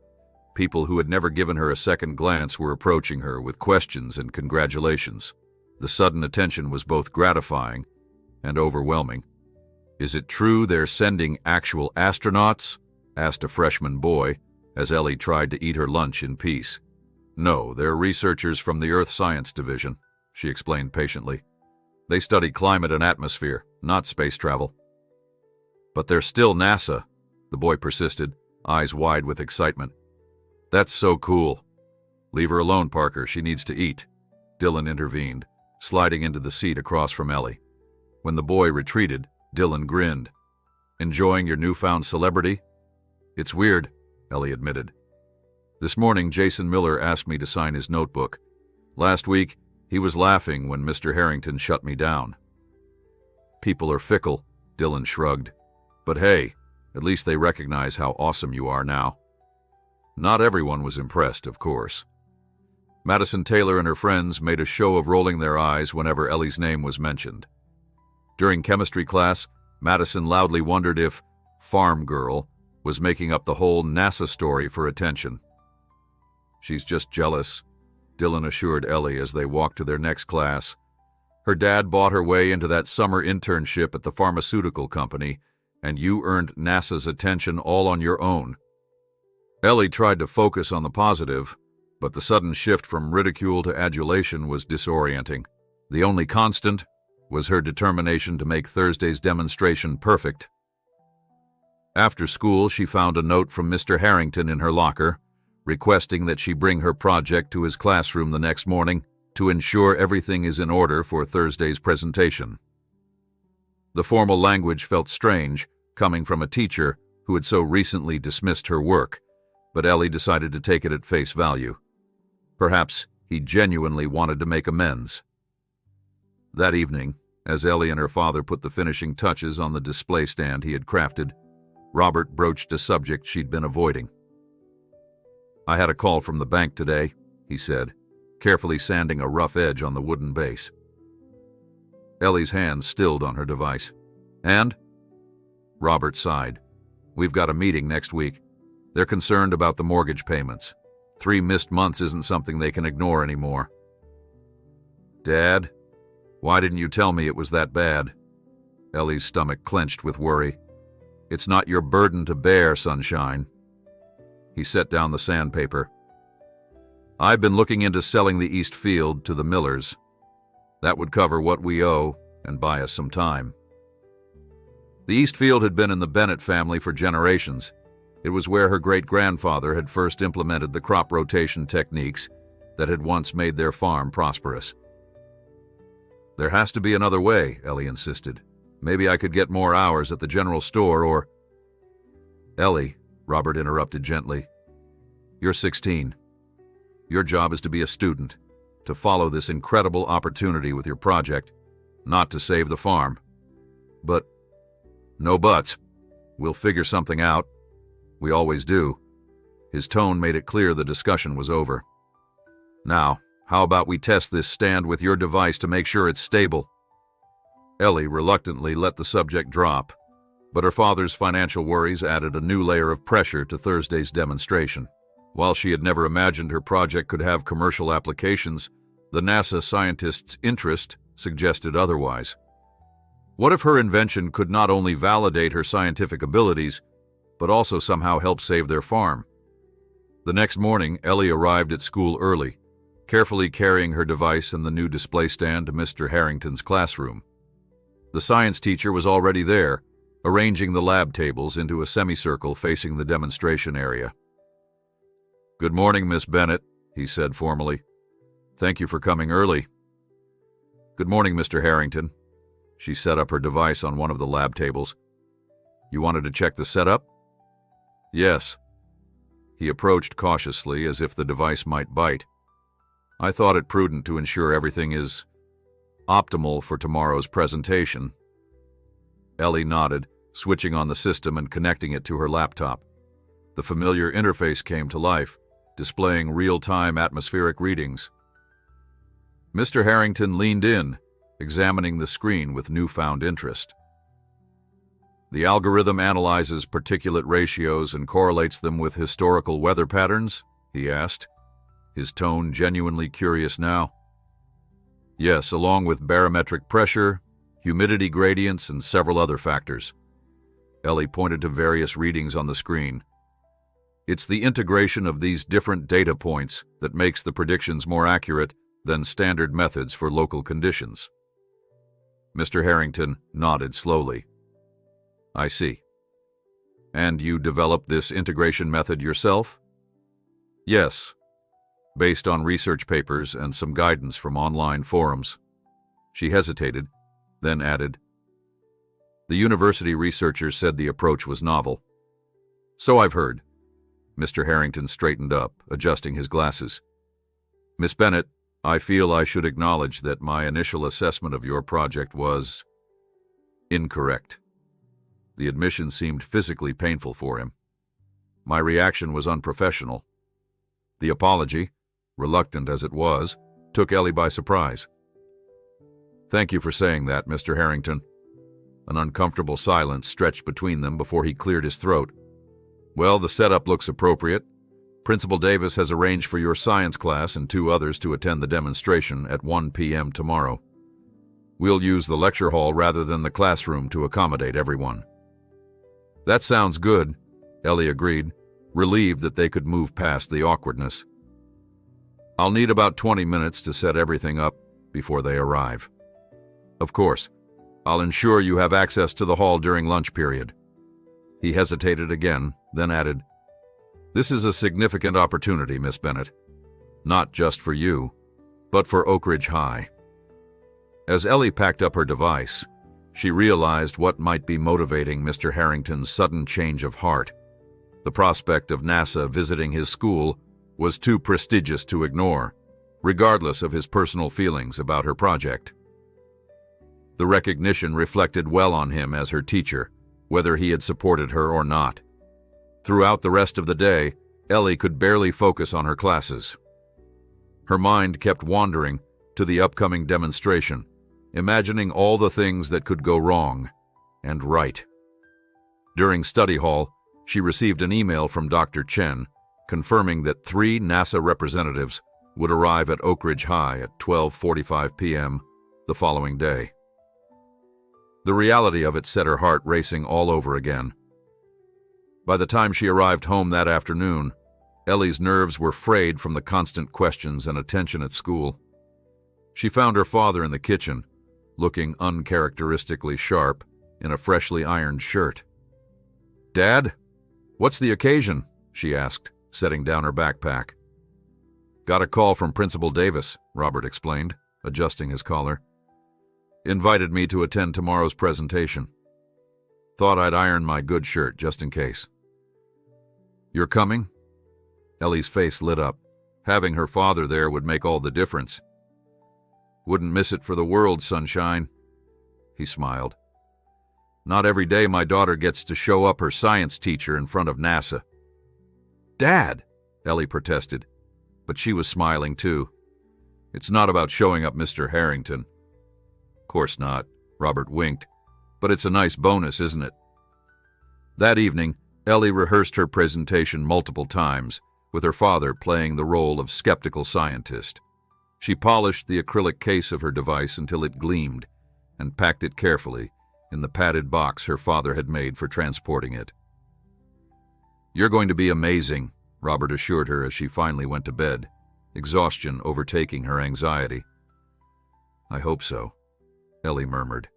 people who had never given her a second glance were approaching her with questions and congratulations. The sudden attention was both gratifying and overwhelming. "Is it true they're sending actual astronauts?" asked a freshman boy, as Ellie tried to eat her lunch in peace. "No, they're researchers from the Earth Science Division," she explained patiently. "They study climate and atmosphere, not space travel." "But they're still NASA," the boy persisted, eyes wide with excitement. "That's so cool." "Leave her alone, Parker. She needs to eat," Dylan intervened, sliding into the seat across from Ellie. When the boy retreated, Dylan grinned. "Enjoying your newfound celebrity?" "It's weird," Ellie admitted. "This morning, Jason Miller asked me to sign his notebook. Last week, he was laughing when Mr. Harrington shut me down." "People are fickle," Dylan shrugged. "But hey, at least they recognize how awesome you are now." Not everyone was impressed, of course. Madison Taylor and her friends made a show of rolling their eyes whenever Ellie's name was mentioned. During chemistry class, Madison loudly wondered if Farm Girl was making up the whole NASA story for attention. "She's just jealous," Dylan assured Ellie as they walked to their next class. "Her dad bought her way into that summer internship at the pharmaceutical company, and you earned NASA's attention all on your own." Ellie tried to focus on the positive, but the sudden shift from ridicule to adulation was disorienting. The only constant was her determination to make Thursday's demonstration perfect. After school, she found a note from Mr. Harrington in her locker, requesting that she bring her project to his classroom the next morning to ensure everything is in order for Thursday's presentation. The formal language felt strange, coming from a teacher who had so recently dismissed her work, but Ellie decided to take it at face value. Perhaps he genuinely wanted to make amends. That evening, as Ellie and her father put the finishing touches on the display stand he had crafted, Robert broached a subject she'd been avoiding. "I had a call from the bank today," he said, carefully sanding a rough edge on the wooden base. Ellie's hands stilled on her device. "And?" Robert sighed. "We've got a meeting next week. They're concerned about the mortgage payments. 3 missed months isn't something they can ignore anymore." "Dad, why didn't you tell me it was that bad?" Ellie's stomach clenched with worry. "It's not your burden to bear, sunshine." He set down the sandpaper. "I've been looking into selling the East Field to the Millers. That would cover what we owe and buy us some time." The East Field had been in the Bennett family for generations. It was where her great-grandfather had first implemented the crop rotation techniques that had once made their farm prosperous. "There has to be another way," Ellie insisted. "Maybe I could get more hours at the general store or—" "Ellie," Robert interrupted gently, "you're 16. Your job is to be a student, to follow this incredible opportunity with your project, not to save the farm. But, no buts. We'll figure something out. We always do." His tone made it clear the discussion was over. "Now, how about we test this stand with your device to make sure it's stable?" Ellie reluctantly let the subject drop, but her father's financial worries added a new layer of pressure to Thursday's demonstration. While she had never imagined her project could have commercial applications, the NASA scientist's interest suggested otherwise. What if her invention could not only validate her scientific abilities, but also somehow help save their farm? The next morning, Ellie arrived at school early, carefully carrying her device and the new display stand to Mr. Harrington's classroom. The science teacher was already there, arranging the lab tables into a semicircle facing the demonstration area. "Good morning, Miss Bennett," he said formally. "Thank you for coming early." "Good morning, Mr. Harrington." She set up her device on one of the lab tables. "You wanted to check the setup?" "Yes." He approached cautiously as if the device might bite. "I thought it prudent to ensure everything is optimal for tomorrow's presentation." Ellie nodded, switching on the system and connecting it to her laptop. The familiar interface came to life, displaying real-time atmospheric readings. Mr. Harrington leaned in, examining the screen with newfound interest. "The algorithm analyzes particulate ratios and correlates them with historical weather patterns?" he asked, his tone genuinely curious now. "Yes, along with barometric pressure, humidity gradients, and several other factors." Ellie pointed to various readings on the screen. "It's the integration of these different data points that makes the predictions more accurate than standard methods for local conditions." Mr. Harrington nodded slowly. "I see. And you developed this integration method yourself?" "Yes, based on research papers and some guidance from online forums." She hesitated, then added, "The university researchers said the approach was novel." "So I've heard." Mr. Harrington straightened up, adjusting his glasses. "Miss Bennett, I feel I should acknowledge that my initial assessment of your project was incorrect." The admission seemed physically painful for him. "My reaction was unprofessional." The apology, reluctant as it was, took Ellie by surprise. "Thank you for saying that, Mr. Harrington." An uncomfortable silence stretched between them before he cleared his throat. "Well, the setup looks appropriate. Principal Davis has arranged for your science class and 2 others to attend the demonstration at 1 p.m. tomorrow. We'll use the lecture hall rather than the classroom to accommodate everyone." "That sounds good," Ellie agreed, relieved that they could move past the awkwardness. "I'll need about 20 minutes to set everything up before they arrive. Of course, I'll ensure you have access to the hall during lunch period." He hesitated again, then added, "This is a significant opportunity, Miss Bennett. Not just for you, but for Oak Ridge High." As Ellie packed up her device, she realized what might be motivating Mr. Harrington's sudden change of heart. The prospect of NASA visiting his school was too prestigious to ignore, regardless of his personal feelings about her project. The recognition reflected well on him as her teacher, whether he had supported her or not. Throughout the rest of the day, Ellie could barely focus on her classes. Her mind kept wandering to the upcoming demonstration, imagining all the things that could go wrong and right. During study hall, she received an email from Dr. Chen confirming that 3 NASA representatives would arrive at Oak Ridge High at 12:45 p.m. the following day. The reality of it set her heart racing all over again. By the time she arrived home that afternoon, Ellie's nerves were frayed from the constant questions and attention at school. She found her father in the kitchen, looking uncharacteristically sharp in a freshly ironed shirt. "Dad, what's the occasion?" she asked, setting down her backpack. "Got a call from Principal Davis," Robert explained, adjusting his collar. "Invited me to attend tomorrow's presentation. Thought I'd iron my good shirt just in case." "You're coming?" Ellie's face lit up. Having her father there would make all the difference. "Wouldn't miss it for the world, sunshine." He smiled. "Not every day my daughter gets to show up her science teacher in front of NASA." "Dad!" Ellie protested, but she was smiling too. "It's not about showing up, Mr. Harrington." "Course not," Robert winked, "but it's a nice bonus, isn't it?" That evening, Ellie rehearsed her presentation multiple times, with her father playing the role of skeptical scientist. She polished the acrylic case of her device until it gleamed and packed it carefully in the padded box her father had made for transporting it. "You're going to be amazing," Robert assured her as she finally went to bed, exhaustion overtaking her anxiety. "I hope so," Ellie murmured.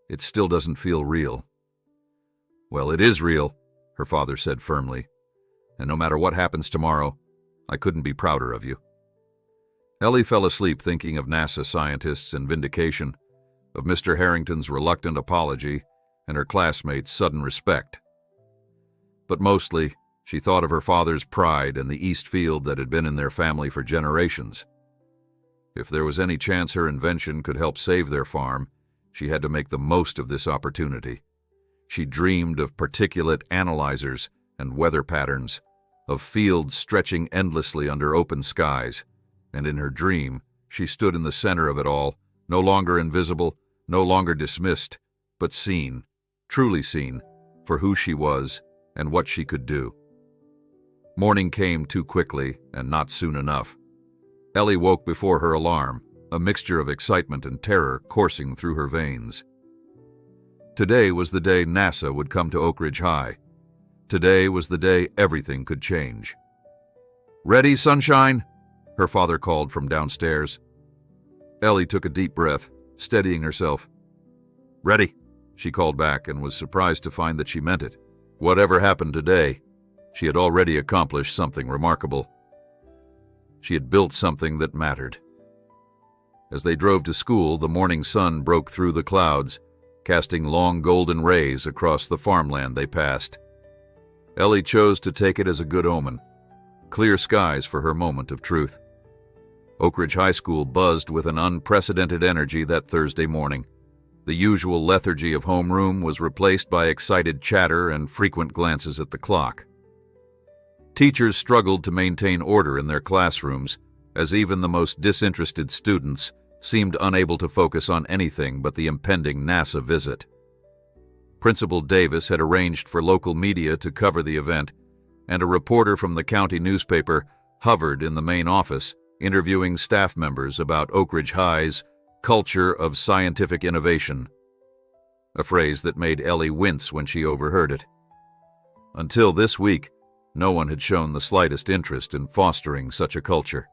"It still doesn't feel real." "Well, it is real," her father said firmly. "And no matter what happens tomorrow, I couldn't be prouder of you." Ellie fell asleep thinking of NASA scientists and vindication, of Mr. Harrington's reluctant apology, and her classmates' sudden respect. But mostly, she thought of her father's pride and the East Field that had been in their family for generations. If there was any chance her invention could help save their farm, she had to make the most of this opportunity. She dreamed of particulate analyzers and weather patterns, of fields stretching endlessly under open skies, and in her dream, she stood in the center of it all, no longer invisible, no longer dismissed, but seen, truly seen, for who she was and what she could do. Morning came too quickly and not soon enough. Ellie woke before her alarm, a mixture of excitement and terror coursing through her veins. Today was the day NASA would come to Oak Ridge High. Today was the day everything could change. "Ready, sunshine?" her father called from downstairs. Ellie took a deep breath, steadying herself. "Ready," she called back and was surprised to find that she meant it. Whatever happened today, she had already accomplished something remarkable. She had built something that mattered. As they drove to school, the morning sun broke through the clouds, casting long golden rays across the farmland they passed. Ellie chose to take it as a good omen. Clear skies for her moment of truth. Oak Ridge High School buzzed with an unprecedented energy that Thursday morning. The usual lethargy of homeroom was replaced by excited chatter and frequent glances at the clock. Teachers struggled to maintain order in their classrooms, as even the most disinterested students seemed unable to focus on anything but the impending NASA visit. Principal Davis had arranged for local media to cover the event, and a reporter from the county newspaper hovered in the main office, interviewing staff members about Oak Ridge High's culture of scientific innovation, a phrase that made Ellie wince when she overheard it. Until this week, no one had shown the slightest interest in fostering such a culture.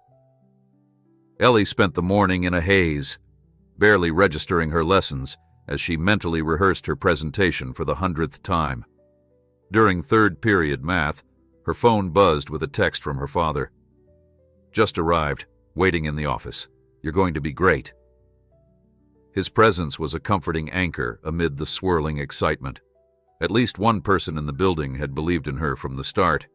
Ellie spent the morning in a haze, barely registering her lessons as she mentally rehearsed her presentation for the 100th time. During third period math, her phone buzzed with a text from her father. "Just arrived, waiting in the office. You're going to be great." His presence was a comforting anchor amid the swirling excitement. At least one person in the building had believed in her from the start.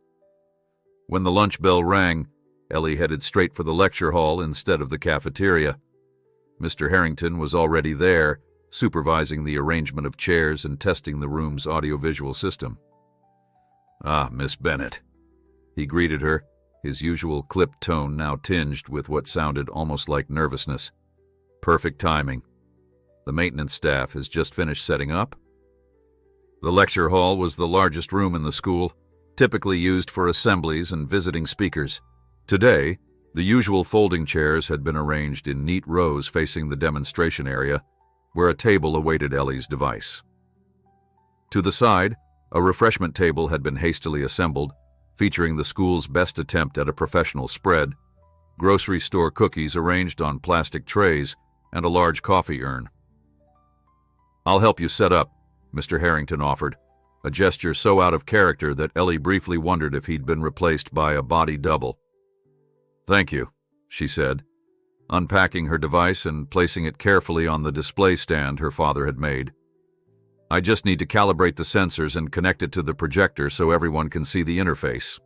When the lunch bell rang, Ellie headed straight for the lecture hall instead of the cafeteria. Mr. Harrington was already there, supervising the arrangement of chairs and testing the room's audiovisual system. "Ah, Miss Bennett," he greeted her, his usual clipped tone now tinged with what sounded almost like nervousness. "Perfect timing. The maintenance staff has just finished setting up." The lecture hall was the largest room in the school, typically used for assemblies and visiting speakers. Today, the usual folding chairs had been arranged in neat rows facing the demonstration area, where a table awaited Ellie's device. To the side, a refreshment table had been hastily assembled, featuring the school's best attempt at a professional spread, grocery store cookies arranged on plastic trays, and a large coffee urn. "I'll help you set up," Mr. Harrington offered, a gesture so out of character that Ellie briefly wondered if he'd been replaced by a body double. "Thank you," she said, unpacking her device and placing it carefully on the display stand her father had made. "I just need to calibrate the sensors and connect it to the projector so everyone can see the interface."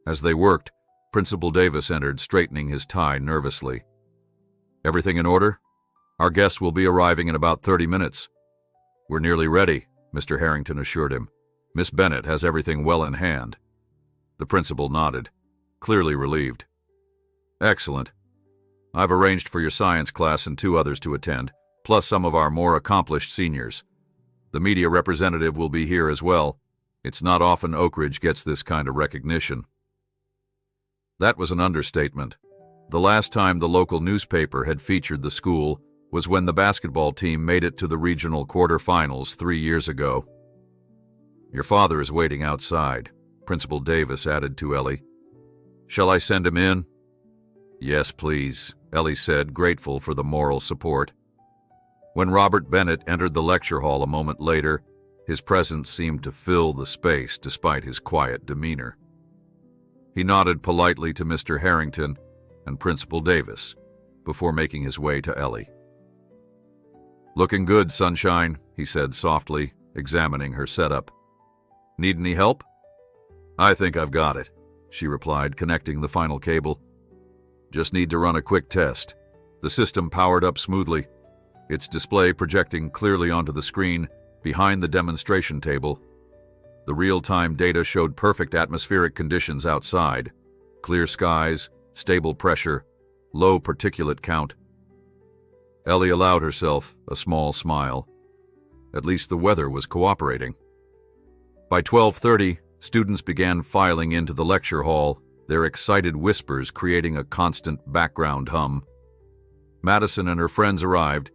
As they worked, Principal Davis entered, straightening his tie nervously. "Everything in order? Our guests will be arriving in about 30 minutes. "We're nearly ready," Mr. Harrington assured him. "Miss Bennett has everything well in hand." The principal nodded, clearly relieved. "Excellent. I've arranged for your science class and 2 others to attend, plus some of our more accomplished seniors. The media representative will be here as well. It's not often Oak Ridge gets this kind of recognition." That was an understatement. The last time the local newspaper had featured the school was when the basketball team made it to the regional quarterfinals 3 years ago. "Your father is waiting outside," Principal Davis added to Ellie. "Shall I send him in?" "Yes, please," Ellie said, grateful for the moral support. When Robert Bennett entered the lecture hall a moment later, his presence seemed to fill the space despite his quiet demeanor. He nodded politely to Mr. Harrington and Principal Davis before making his way to Ellie. "Looking good, sunshine," he said softly, examining her setup. "Need any help?" "I think I've got it," she replied, connecting the final cable. "Just need to run a quick test." The system powered up smoothly, its display projecting clearly onto the screen behind the demonstration table. The real-time data showed perfect atmospheric conditions outside: clear skies, stable pressure, low particulate count. Ellie allowed herself a small smile. At least the weather was cooperating. By 12:30, students began filing into the lecture hall, their excited whispers creating a constant background hum. Madison and her friends arrived,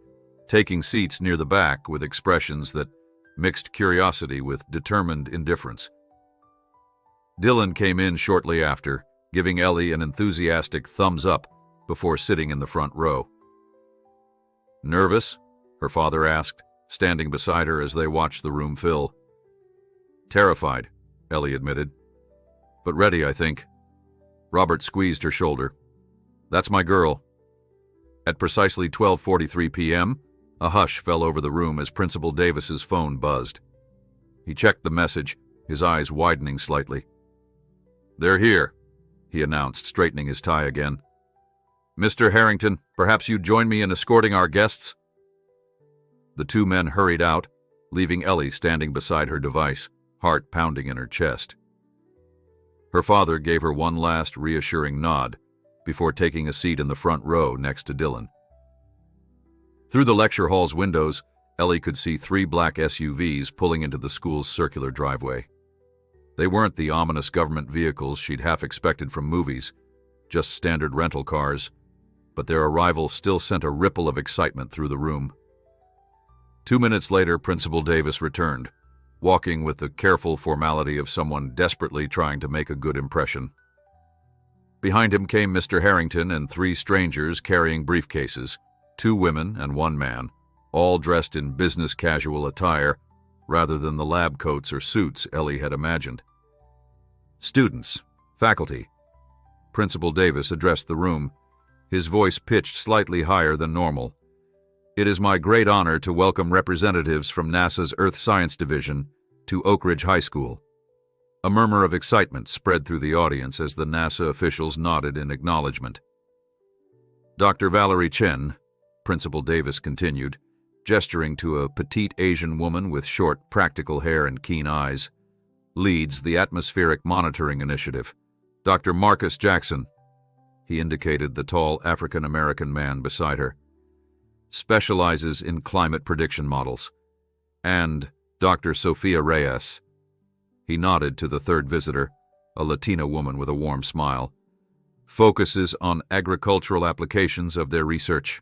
taking seats near the back with expressions that mixed curiosity with determined indifference. Dylan came in shortly after, giving Ellie an enthusiastic thumbs up before sitting in the front row. "Nervous?" her father asked, standing beside her as they watched the room fill. "Terrified," Ellie admitted. "But ready, I think." Robert squeezed her shoulder. "That's my girl." At precisely 12:43 p.m., a hush fell over the room as Principal Davis's phone buzzed. He checked the message, his eyes widening slightly. "They're here," he announced, straightening his tie again. "Mr. Harrington, perhaps you'd join me in escorting our guests?" The 2 men hurried out, leaving Ellie standing beside her device, heart pounding in her chest. Her father gave her one last reassuring nod before taking a seat in the front row next to Dylan. Through the lecture hall's windows, Ellie could see 3 black SUVs pulling into the school's circular driveway. They weren't the ominous government vehicles she'd half expected from movies, just standard rental cars, but their arrival still sent a ripple of excitement through the room. 2 minutes later, Principal Davis returned, walking with the careful formality of someone desperately trying to make a good impression. Behind him came Mr. Harrington and 3 strangers carrying briefcases, 2 women and 1 man, all dressed in business casual attire, rather than the lab coats or suits Ellie had imagined. "Students, faculty." Principal Davis addressed the room, his voice pitched slightly higher than normal. "It is my great honor to welcome representatives from NASA's Earth Science Division to Oak Ridge High School." A murmur of excitement spread through the audience as the NASA officials nodded in acknowledgement. "Dr. Valerie Chen," Principal Davis continued, gesturing to a petite Asian woman with short, practical hair and keen eyes, "leads the Atmospheric Monitoring Initiative. Dr. Marcus Jackson," he indicated the tall African-American man beside her, "specializes in climate prediction models. And Dr. Sophia Reyes," he nodded to the third visitor, a Latina woman with a warm smile, "focuses on agricultural applications of their research."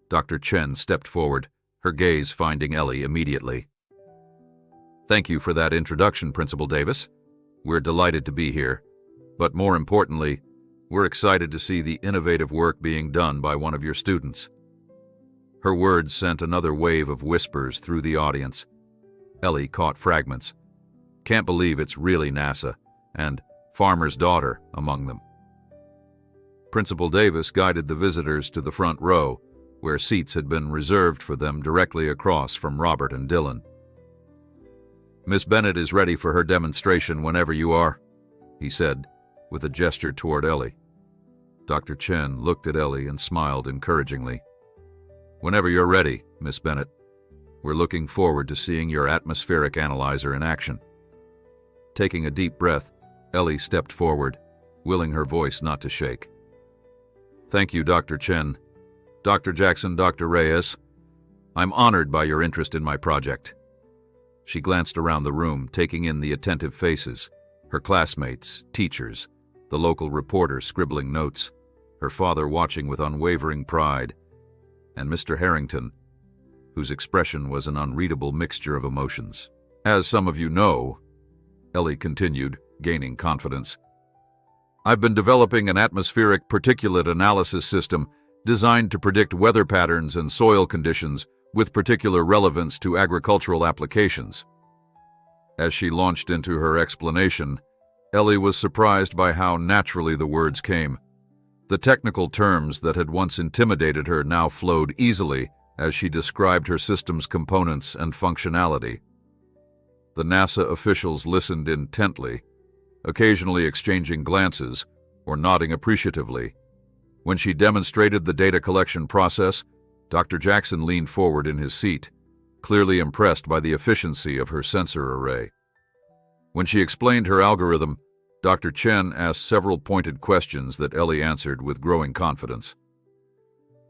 Dr. Chen stepped forward, her gaze finding Ellie immediately. "Thank you for that introduction, Principal Davis. We're delighted to be here. But more importantly, we're excited to see the innovative work being done by one of your students." Her words sent another wave of whispers through the audience. Ellie caught fragments. "Can't believe it's really NASA," and "farmer's daughter" among them. Principal Davis guided the visitors to the front row, where seats had been reserved for them directly across from Robert and Dylan. "Miss Bennett is ready for her demonstration whenever you are," he said, with a gesture toward Ellie. Dr. Chen looked at Ellie and smiled encouragingly. "Whenever you're ready, Miss Bennett. We're looking forward to seeing your atmospheric analyzer in action." Taking a deep breath, Ellie stepped forward, willing her voice not to shake. "Thank you, Dr. Chen. Dr. Jackson, Dr. Reyes. I'm honored by your interest in my project." She glanced around the room, taking in the attentive faces, her classmates, teachers, the local reporter scribbling notes, her father watching with unwavering pride, and Mr. Harrington, whose expression was an unreadable mixture of emotions. "As some of you know," Ellie continued, gaining confidence, "I've been developing an atmospheric particulate analysis system designed to predict weather patterns and soil conditions with particular relevance to agricultural applications." As she launched into her explanation, Ellie was surprised by how naturally the words came. The technical terms that had once intimidated her now flowed easily as she described her system's components and functionality. The NASA officials listened intently, occasionally exchanging glances or nodding appreciatively. When she demonstrated the data collection process, Dr. Jackson leaned forward in his seat, clearly impressed by the efficiency of her sensor array. When she explained her algorithm, Dr. Chen asked several pointed questions that Ellie answered with growing confidence.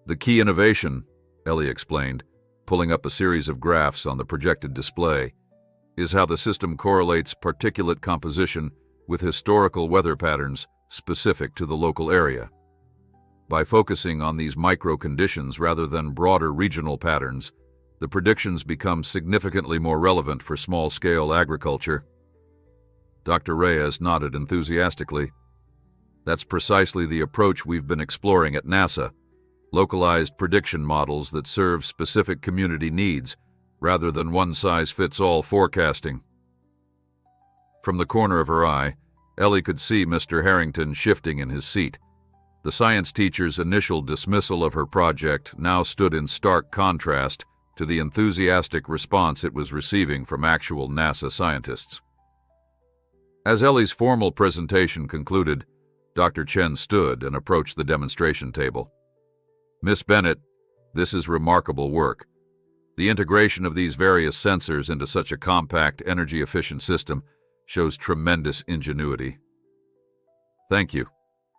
"The key innovation," Ellie explained, pulling up a series of graphs on the projected display, "is how the system correlates particulate composition with historical weather patterns specific to the local area. By focusing on these micro-conditions rather than broader regional patterns, the predictions become significantly more relevant for small-scale agriculture." Dr. Reyes nodded enthusiastically. "That's precisely the approach we've been exploring at NASA, localized prediction models that serve specific community needs rather than one-size-fits-all forecasting." From the corner of her eye, Ellie could see Mr. Harrington shifting in his seat. The science teacher's initial dismissal of her project now stood in stark contrast to the enthusiastic response it was receiving from actual NASA scientists. As Ellie's formal presentation concluded, Dr. Chen stood and approached the demonstration table. "Miss Bennett, this is remarkable work. The integration of these various sensors into such a compact, energy-efficient system shows tremendous ingenuity." "Thank you,"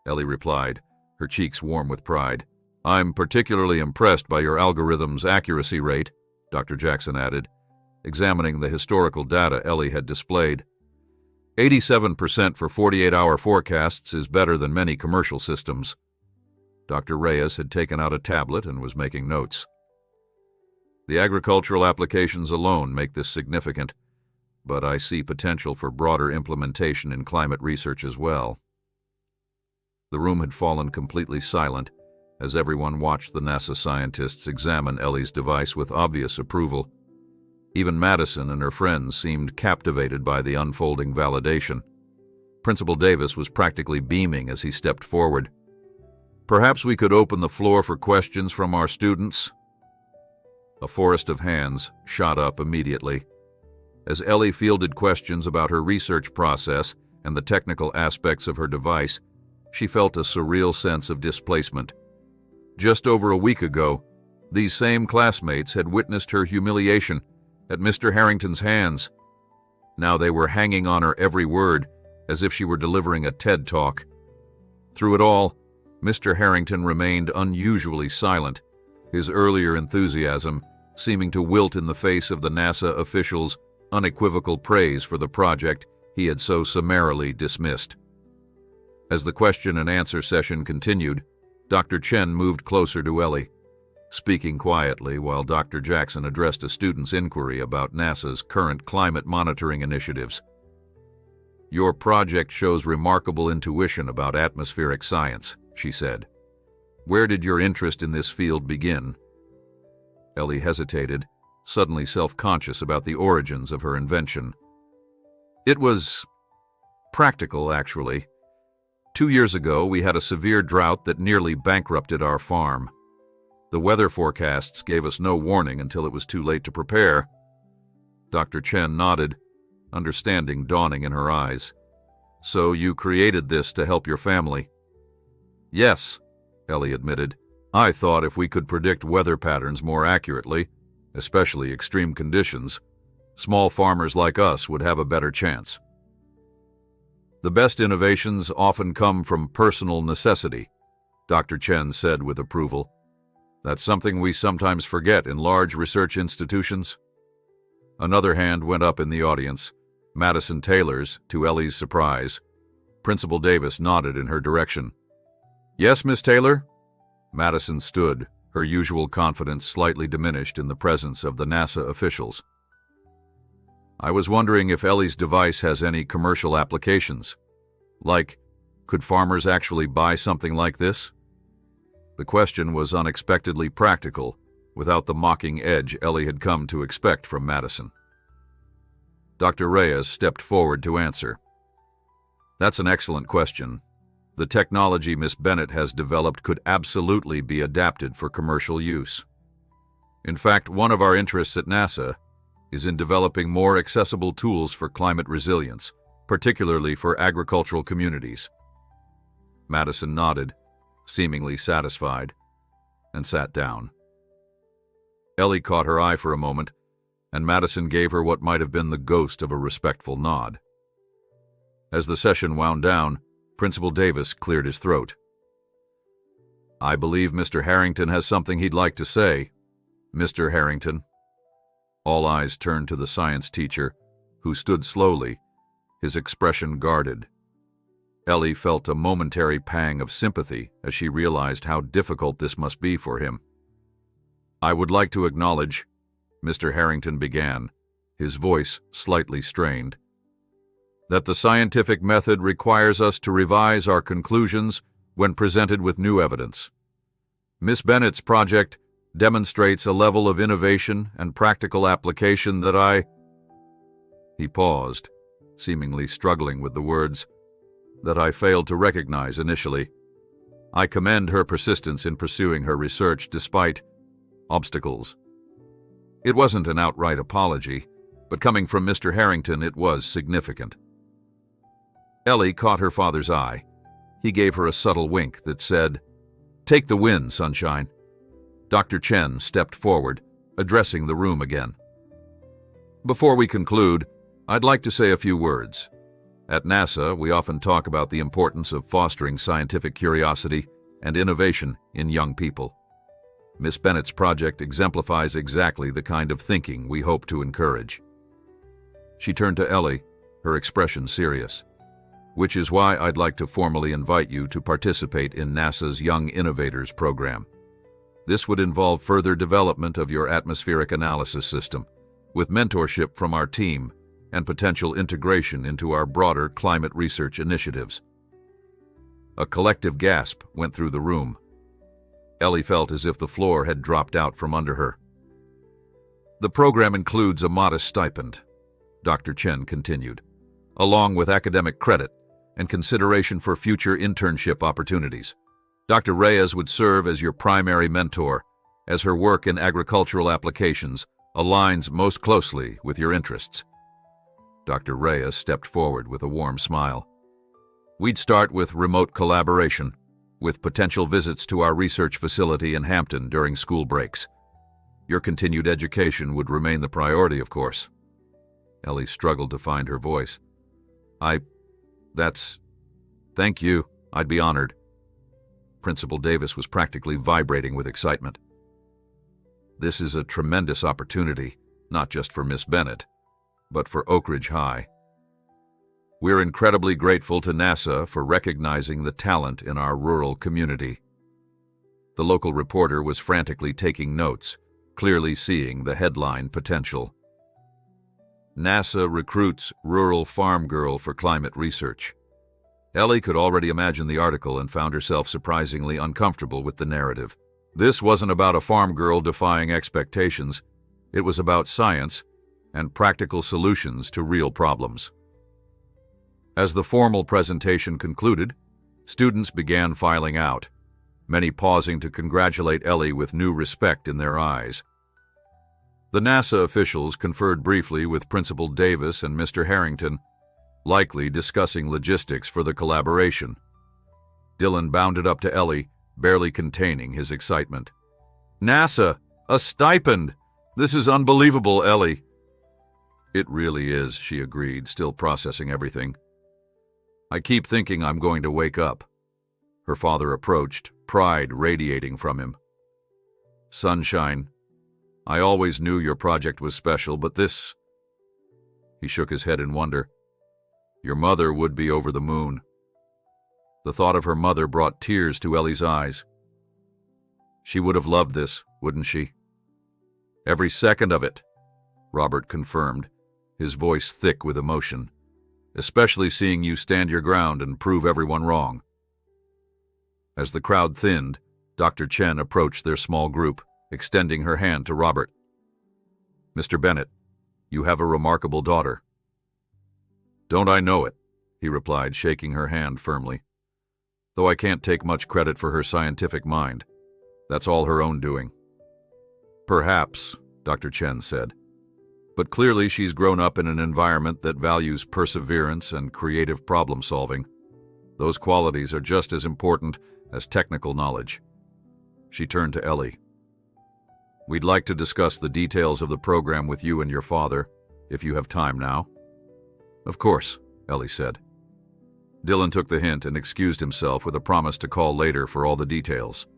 Ellie replied, her cheeks warm with pride. "I'm particularly impressed by your algorithm's accuracy rate," Dr. Jackson added, examining the historical data Ellie had displayed. 87% for 48-hour forecasts is better than many commercial systems." Dr. Reyes had taken out a tablet and was making notes. "The agricultural applications alone make this significant, but I see potential for broader implementation in climate research as well." The room had fallen completely silent as everyone watched the NASA scientists examine Ellie's device with obvious approval. Even Madison and her friends seemed captivated by the unfolding validation. Principal Davis was practically beaming as he stepped forward. "Perhaps we could open the floor for questions from our students?" A forest of hands shot up immediately. As Ellie fielded questions about her research process and the technical aspects of her device, she felt a surreal sense of displacement. Just over a week ago, these same classmates had witnessed her humiliation at Mr. Harrington's hands. Now they were hanging on her every word, as if she were delivering a TED Talk. Through it all, Mr. Harrington remained unusually silent, his earlier enthusiasm seeming to wilt in the face of the NASA officials' unequivocal praise for the project he had so summarily dismissed. As the question and answer session continued, Dr. Chen moved closer to Ellie, speaking quietly while Dr. Jackson addressed a student's inquiry about NASA's current climate monitoring initiatives. "Your project shows remarkable intuition about atmospheric science," she said. "Where did your interest in this field begin?" Ellie hesitated, suddenly self-conscious about the origins of her invention. "It was practical, actually. 2 years ago, we had a severe drought that nearly bankrupted our farm. The weather forecasts gave us no warning until it was too late to prepare." Dr. Chen nodded, understanding dawning in her eyes. "So you created this to help your family?" "Yes," Ellie admitted. "I thought if we could predict weather patterns more accurately, especially extreme conditions, small farmers like us would have a better chance." "The best innovations often come from personal necessity," Dr. Chen said with approval. "That's something we sometimes forget in large research institutions." Another hand went up in the audience, Madison Taylor's, to Ellie's surprise. Principal Davis nodded in her direction. "Yes, Miss Taylor?" Madison stood, her usual confidence slightly diminished in the presence of the NASA officials. "I was wondering if Ellie's device has any commercial applications. Like, could farmers actually buy something like this?" The question was unexpectedly practical, without the mocking edge Ellie had come to expect from Madison. Dr. Reyes stepped forward to answer. "That's an excellent question. The technology Miss Bennett has developed could absolutely be adapted for commercial use. In fact, one of our interests at NASA is in developing more accessible tools for climate resilience, particularly for agricultural communities." Madison nodded, seemingly satisfied, and sat down. Ellie caught her eye for a moment, and Madison gave her what might have been the ghost of a respectful nod. As the session wound down, Principal Davis cleared his throat. "I believe Mr. Harrington has something he'd like to say. Mr. Harrington." All eyes turned to the science teacher, who stood slowly, his expression guarded. Ellie felt a momentary pang of sympathy as she realized how difficult this must be for him. "I would like to acknowledge," Mr. Harrington began, his voice slightly strained, "that the scientific method requires us to revise our conclusions when presented with new evidence. Miss Bennett's project demonstrates a level of innovation and practical application that I—" He paused, seemingly struggling with the words, "that I failed to recognize initially. I commend her persistence in pursuing her research despite obstacles." It wasn't an outright apology, but coming from Mr. Harrington, it was significant. Ellie caught her father's eye. He gave her a subtle wink that said, "Take the win, sunshine." Dr. Chen stepped forward, addressing the room again. "Before we conclude, I'd like to say a few words. At NASA, we often talk about the importance of fostering scientific curiosity and innovation in young people. Miss Bennett's project exemplifies exactly the kind of thinking we hope to encourage." She turned to Ellie, her expression serious. "Which is why I'd like to formally invite you to participate in NASA's Young Innovators program. This would involve further development of your atmospheric analysis system, with mentorship from our team and potential integration into our broader climate research initiatives." A collective gasp went through the room. Ellie felt as if the floor had dropped out from under her. The program includes a modest stipend, Dr. Chen continued, along with academic credit and consideration for future internship opportunities. Dr. Reyes would serve as your primary mentor, as her work in agricultural applications aligns most closely with your interests. Dr. Reyes stepped forward with a warm smile. We'd start with remote collaboration, with potential visits to our research facility in Hampton during school breaks. Your continued education would remain the priority, of course. Ellie struggled to find her voice. Thank you. I'd be honored. Principal Davis was practically vibrating with excitement. This is a tremendous opportunity, not just for Miss Bennett, but for Oak Ridge High. We're incredibly grateful to NASA for recognizing the talent in our rural community. The local reporter was frantically taking notes, clearly seeing the headline potential. NASA recruits rural farm girl for climate research. Ellie could already imagine the article and found herself surprisingly uncomfortable with the narrative. This wasn't about a farm girl defying expectations. It was about science and practical solutions to real problems. As the formal presentation concluded, students began filing out, many pausing to congratulate Ellie with new respect in their eyes. The NASA officials conferred briefly with Principal Davis and Mr. Harrington, likely discussing logistics for the collaboration. Dylan bounded up to Ellie, barely containing his excitement. NASA! A stipend! This is unbelievable, Ellie! It really is, she agreed, still processing everything. I keep thinking I'm going to wake up. Her father approached, pride radiating from him. Sunshine, I always knew your project was special, but this... He shook his head in wonder. Your mother would be over the moon. The thought of her mother brought tears to Ellie's eyes. She would have loved this, wouldn't she? Every second of it, Robert confirmed, his voice thick with emotion, especially seeing you stand your ground and prove everyone wrong. As the crowd thinned, Dr. Chen approached their small group, extending her hand to Robert. Mr. Bennett, you have a remarkable daughter. Don't I know it, he replied, shaking her hand firmly. Though I can't take much credit for her scientific mind. That's all her own doing. Perhaps, Dr. Chen said. But clearly she's grown up in an environment that values perseverance and creative problem-solving. Those qualities are just as important as technical knowledge. She turned to Ellie. We'd like to discuss the details of the program with you and your father, if you have time now. Of course, Ellie said. Dylan took the hint and excused himself with a promise to call later for all the details.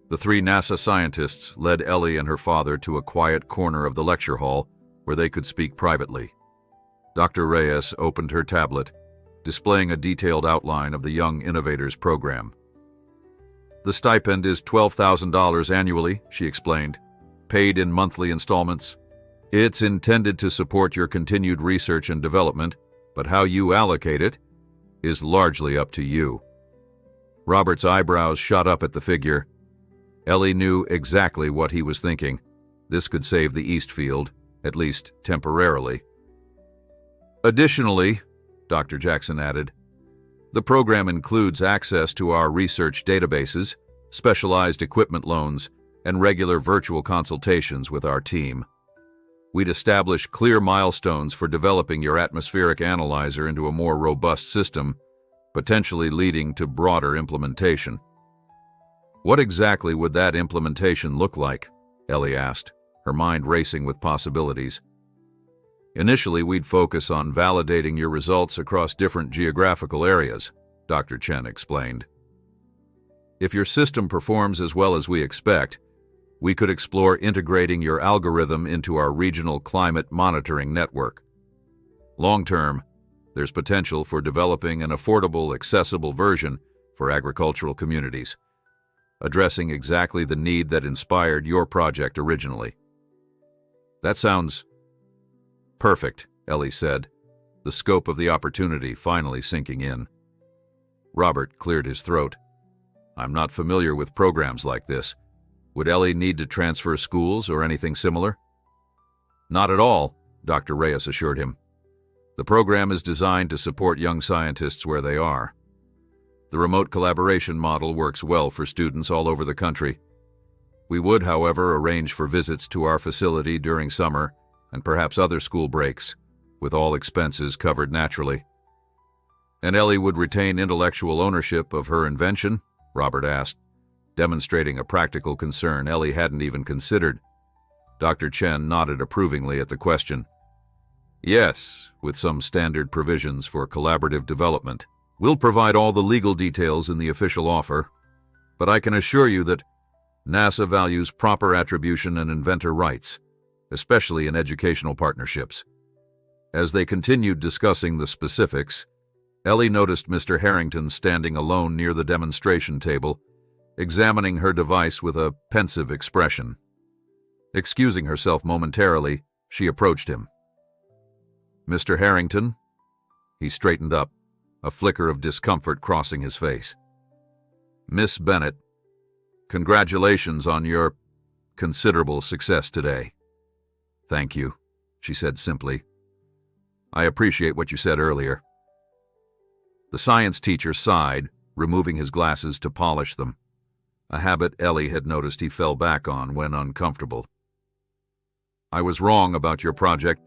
The three NASA scientists led Ellie and her father to a quiet corner of the lecture hall where they could speak privately. Dr. Reyes opened her tablet, displaying a detailed outline of the Young Innovators program. The stipend is $12,000 annually, she explained, paid in monthly installments. It's intended to support your continued research and development, but how you allocate it is largely up to you. Robert's eyebrows shot up at the figure. Ellie knew exactly what he was thinking. This could save the Eastfield, at least temporarily. Additionally, Dr. Jackson added, the program includes access to our research databases, specialized equipment loans, and regular virtual consultations with our team. We'd establish clear milestones for developing your atmospheric analyzer into a more robust system, potentially leading to broader implementation. What exactly would that implementation look like? Ellie asked, her mind racing with possibilities. Initially, we'd focus on validating your results across different geographical areas, Dr. Chen explained. If your system performs as well as we expect, we could explore integrating your algorithm into our regional climate monitoring network. Long-term, there's potential for developing an affordable, accessible version for agricultural communities, addressing exactly the need that inspired your project originally. That sounds perfect, Ellie said, the scope of the opportunity finally sinking in. Robert cleared his throat. I'm not familiar with programs like this. Would Ellie need to transfer schools or anything similar? Not at all, Dr. Reyes assured him. The program is designed to support young scientists where they are. The remote collaboration model works well for students all over the country. We would, however, arrange for visits to our facility during summer and perhaps other school breaks, with all expenses covered naturally. And Ellie would retain intellectual ownership of her invention? Robert asked, demonstrating a practical concern Ellie hadn't even considered. Dr. Chen nodded approvingly at the question. Yes, with some standard provisions for collaborative development. We'll provide all the legal details in the official offer, but I can assure you that NASA values proper attribution and inventor rights, especially in educational partnerships. As they continued discussing the specifics, Ellie noticed Mr. Harrington standing alone near the demonstration table, examining her device with a pensive expression. Excusing herself momentarily, she approached him. Mr. Harrington? He straightened up, a flicker of discomfort crossing his face. Miss Bennett, congratulations on your considerable success today. Thank you, she said simply. I appreciate what you said earlier. The science teacher sighed, removing his glasses to polish them, a habit Ellie had noticed he fell back on when uncomfortable. I was wrong about your project.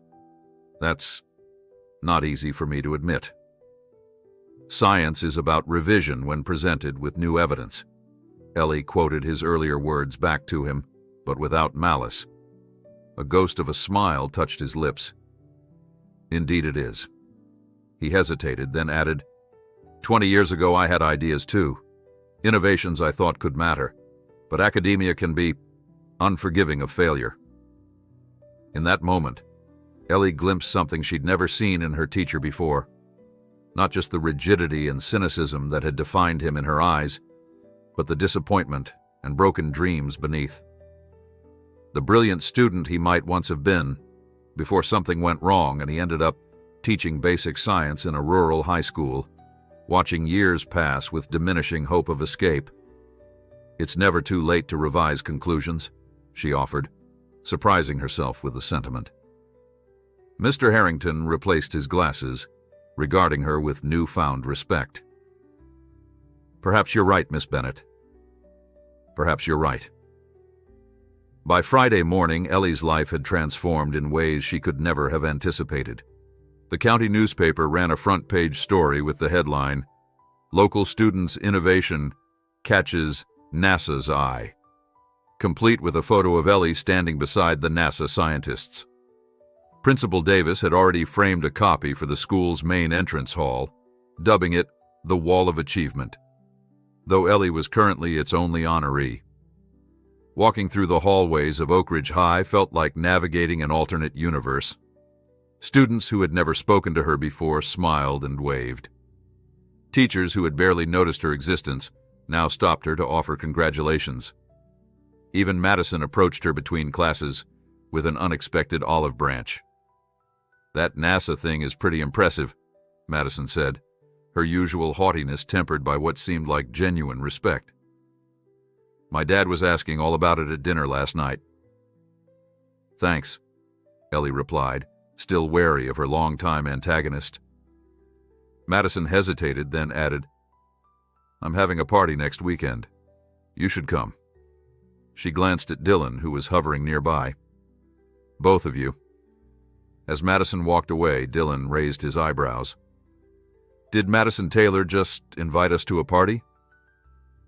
That's not easy for me to admit. Science is about revision when presented with new evidence. Ellie quoted his earlier words back to him, but without malice. A ghost of a smile touched his lips. Indeed it is. He hesitated, then added, 20 years ago I had ideas too. Innovations I thought could matter, but academia can be unforgiving of failure. In that moment, Ellie glimpsed something she'd never seen in her teacher before. Not just the rigidity and cynicism that had defined him in her eyes, but the disappointment and broken dreams beneath. The brilliant student he might once have been, before something went wrong and he ended up teaching basic science in a rural high school, watching years pass with diminishing hope of escape. It's never too late to revise conclusions, she offered, surprising herself with the sentiment. Mr. Harrington replaced his glasses, regarding her with newfound respect. Perhaps you're right, Miss Bennett. Perhaps you're right. By Friday morning, Ellie's life had transformed in ways she could never have anticipated. The county newspaper ran a front-page story with the headline, Local Students' Innovation Catches NASA's Eye, complete with a photo of Ellie standing beside the NASA scientists. Principal Davis had already framed a copy for the school's main entrance hall, dubbing it the Wall of Achievement, though Ellie was currently its only honoree. Walking through the hallways of Oak Ridge High felt like navigating an alternate universe. Students who had never spoken to her before smiled and waved. Teachers who had barely noticed her existence now stopped her to offer congratulations. Even Madison approached her between classes with an unexpected olive branch. That NASA thing is pretty impressive, Madison said, her usual haughtiness tempered by what seemed like genuine respect. My dad was asking all about it at dinner last night. Thanks, Ellie replied, still wary of her longtime antagonist. Madison hesitated, then added, I'm having a party next weekend. You should come. She glanced at Dylan, who was hovering nearby. Both of you. As Madison walked away, Dylan raised his eyebrows. Did Madison Taylor just invite us to a party?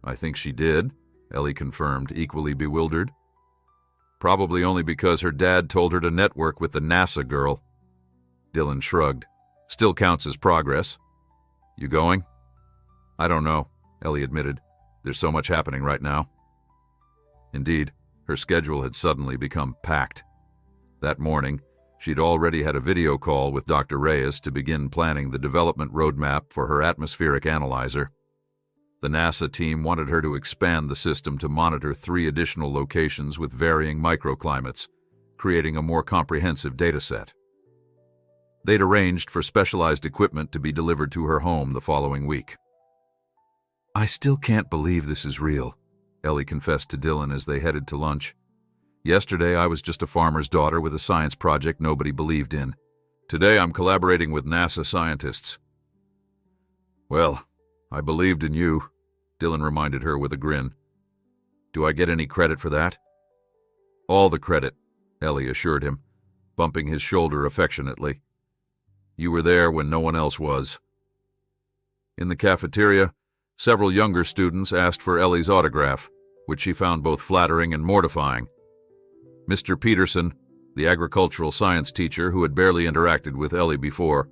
I think she did, Ellie confirmed, equally bewildered. Probably only because her dad told her to network with the NASA girl. Dylan shrugged. Still counts as progress. You going? I don't know, Ellie admitted. There's so much happening right now. Indeed, her schedule had suddenly become packed. That morning, she'd already had a video call with Dr. Reyes to begin planning the development roadmap for her atmospheric analyzer. The NASA team wanted her to expand the system to monitor 3 additional locations with varying microclimates, creating a more comprehensive data set. They'd arranged for specialized equipment to be delivered to her home the following week. I still can't believe this is real, Ellie confessed to Dylan as they headed to lunch. Yesterday, I was just a farmer's daughter with a science project nobody believed in. Today, I'm collaborating with NASA scientists. Well, I believed in you, Dylan reminded her with a grin. Do I get any credit for that? All the credit, Ellie assured him, bumping his shoulder affectionately. You were there when no one else was. In the cafeteria, several younger students asked for Ellie's autograph, which she found both flattering and mortifying. Mr. Peterson, the agricultural science teacher who had barely interacted with Ellie before,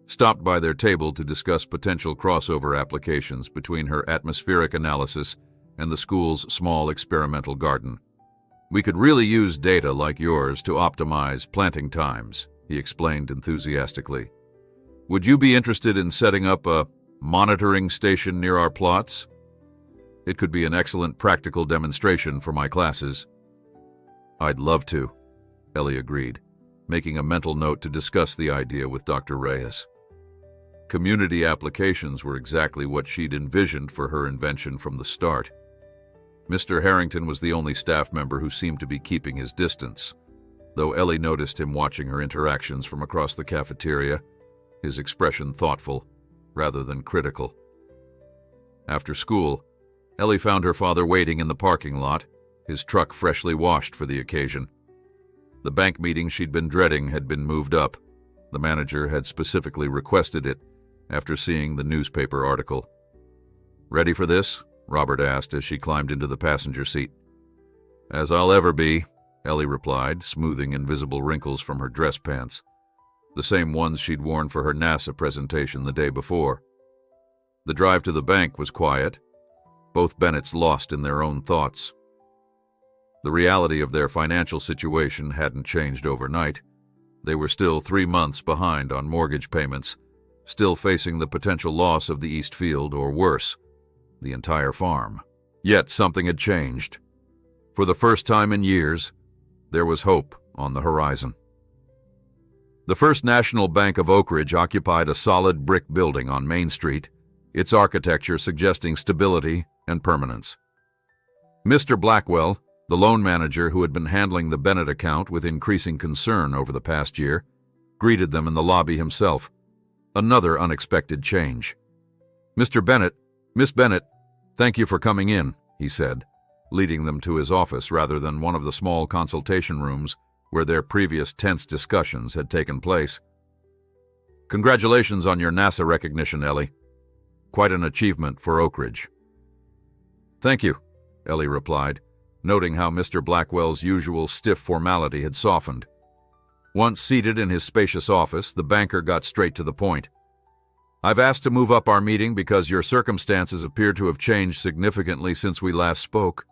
stopped by their table to discuss potential crossover applications between her atmospheric analysis and the school's small experimental garden. We could really use data like yours to optimize planting times, he explained enthusiastically. Would you be interested in setting up a monitoring station near our plots? It could be an excellent practical demonstration for my classes. I'd love to, Ellie agreed, making a mental note to discuss the idea with Dr. Reyes. Community applications were exactly what she'd envisioned for her invention from the start. Mr. Harrington was the only staff member who seemed to be keeping his distance, though Ellie noticed him watching her interactions from across the cafeteria, his expression thoughtful rather than critical. After school, Ellie found her father waiting in the parking lot, his truck freshly washed for the occasion. The bank meeting she'd been dreading had been moved up. The manager had specifically requested it after seeing the newspaper article. Ready for this? Robert asked as she climbed into the passenger seat. As I'll ever be, Ellie replied, smoothing invisible wrinkles from her dress pants, the same ones she'd worn for her NASA presentation the day before. The drive to the bank was quiet, both Bennetts lost in their own thoughts. The reality of their financial situation hadn't changed overnight. They were still 3 months behind on mortgage payments, still facing the potential loss of the East Field or worse, the entire farm. Yet something had changed. For the first time in years, there was hope on the horizon. The First National Bank of Oak Ridge occupied a solid brick building on Main Street, its architecture suggesting stability and permanence. Mr. Blackwell, the loan manager who had been handling the Bennett account with increasing concern over the past year, greeted them in the lobby himself. Another unexpected change. Mr. Bennett, Miss Bennett, thank you for coming in, he said, leading them to his office rather than one of the small consultation rooms where their previous tense discussions had taken place. Congratulations on your NASA recognition, Ellie. Quite an achievement for Oak Ridge. Thank you, Ellie replied, noting how Mr. Blackwell's usual stiff formality had softened. Once seated in his spacious office, the banker got straight to the point. I've asked to move up our meeting because your circumstances appear to have changed significantly since we last spoke.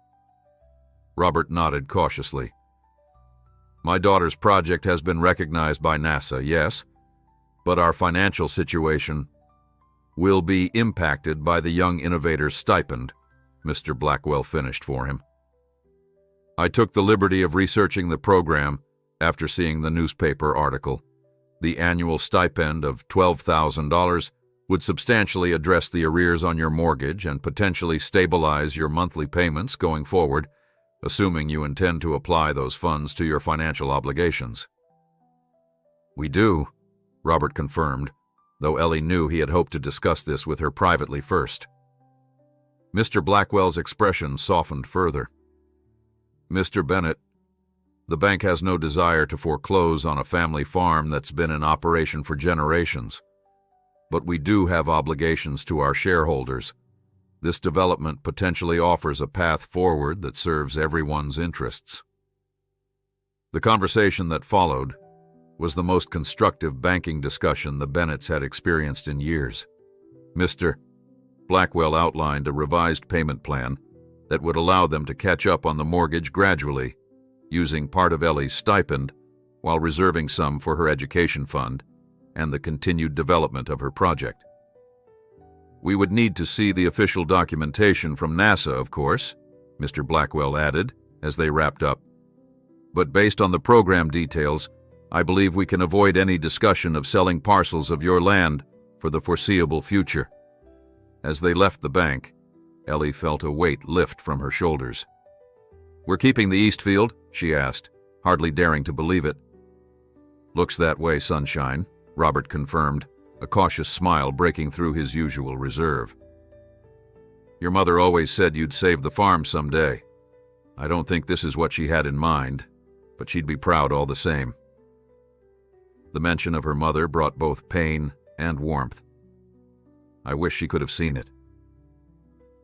Robert nodded cautiously. My daughter's project has been recognized by NASA, yes, but our financial situation will be impacted by the Young Innovator's stipend, Mr. Blackwell finished for him. I took the liberty of researching the program after seeing the newspaper article. The annual stipend of $12,000 would substantially address the arrears on your mortgage and potentially stabilize your monthly payments going forward, assuming you intend to apply those funds to your financial obligations. We do, Robert confirmed, though Ellie knew he had hoped to discuss this with her privately first. Mr. Blackwell's expression softened further. Mr. Bennett, the bank has no desire to foreclose on a family farm that's been in operation for generations, but we do have obligations to our shareholders. This development potentially offers a path forward that serves everyone's interests. The conversation that followed was the most constructive banking discussion the Bennetts had experienced in years. Mr. Blackwell outlined a revised payment plan that would allow them to catch up on the mortgage gradually, using part of Ellie's stipend while reserving some for her education fund and the continued development of her project. We would need to see the official documentation from NASA, of course, Mr. Blackwell added as they wrapped up. But based on the program details, I believe we can avoid any discussion of selling parcels of your land for the foreseeable future. As they left the bank, Ellie felt a weight lift from her shoulders. We're keeping the East Field, she asked, hardly daring to believe it. "Looks that way, Sunshine," Robert confirmed, a cautious smile breaking through his usual reserve. "Your mother always said you'd save the farm someday. I don't think this is what she had in mind, but she'd be proud all the same." The mention of her mother brought both pain and warmth. I wish she could have seen it.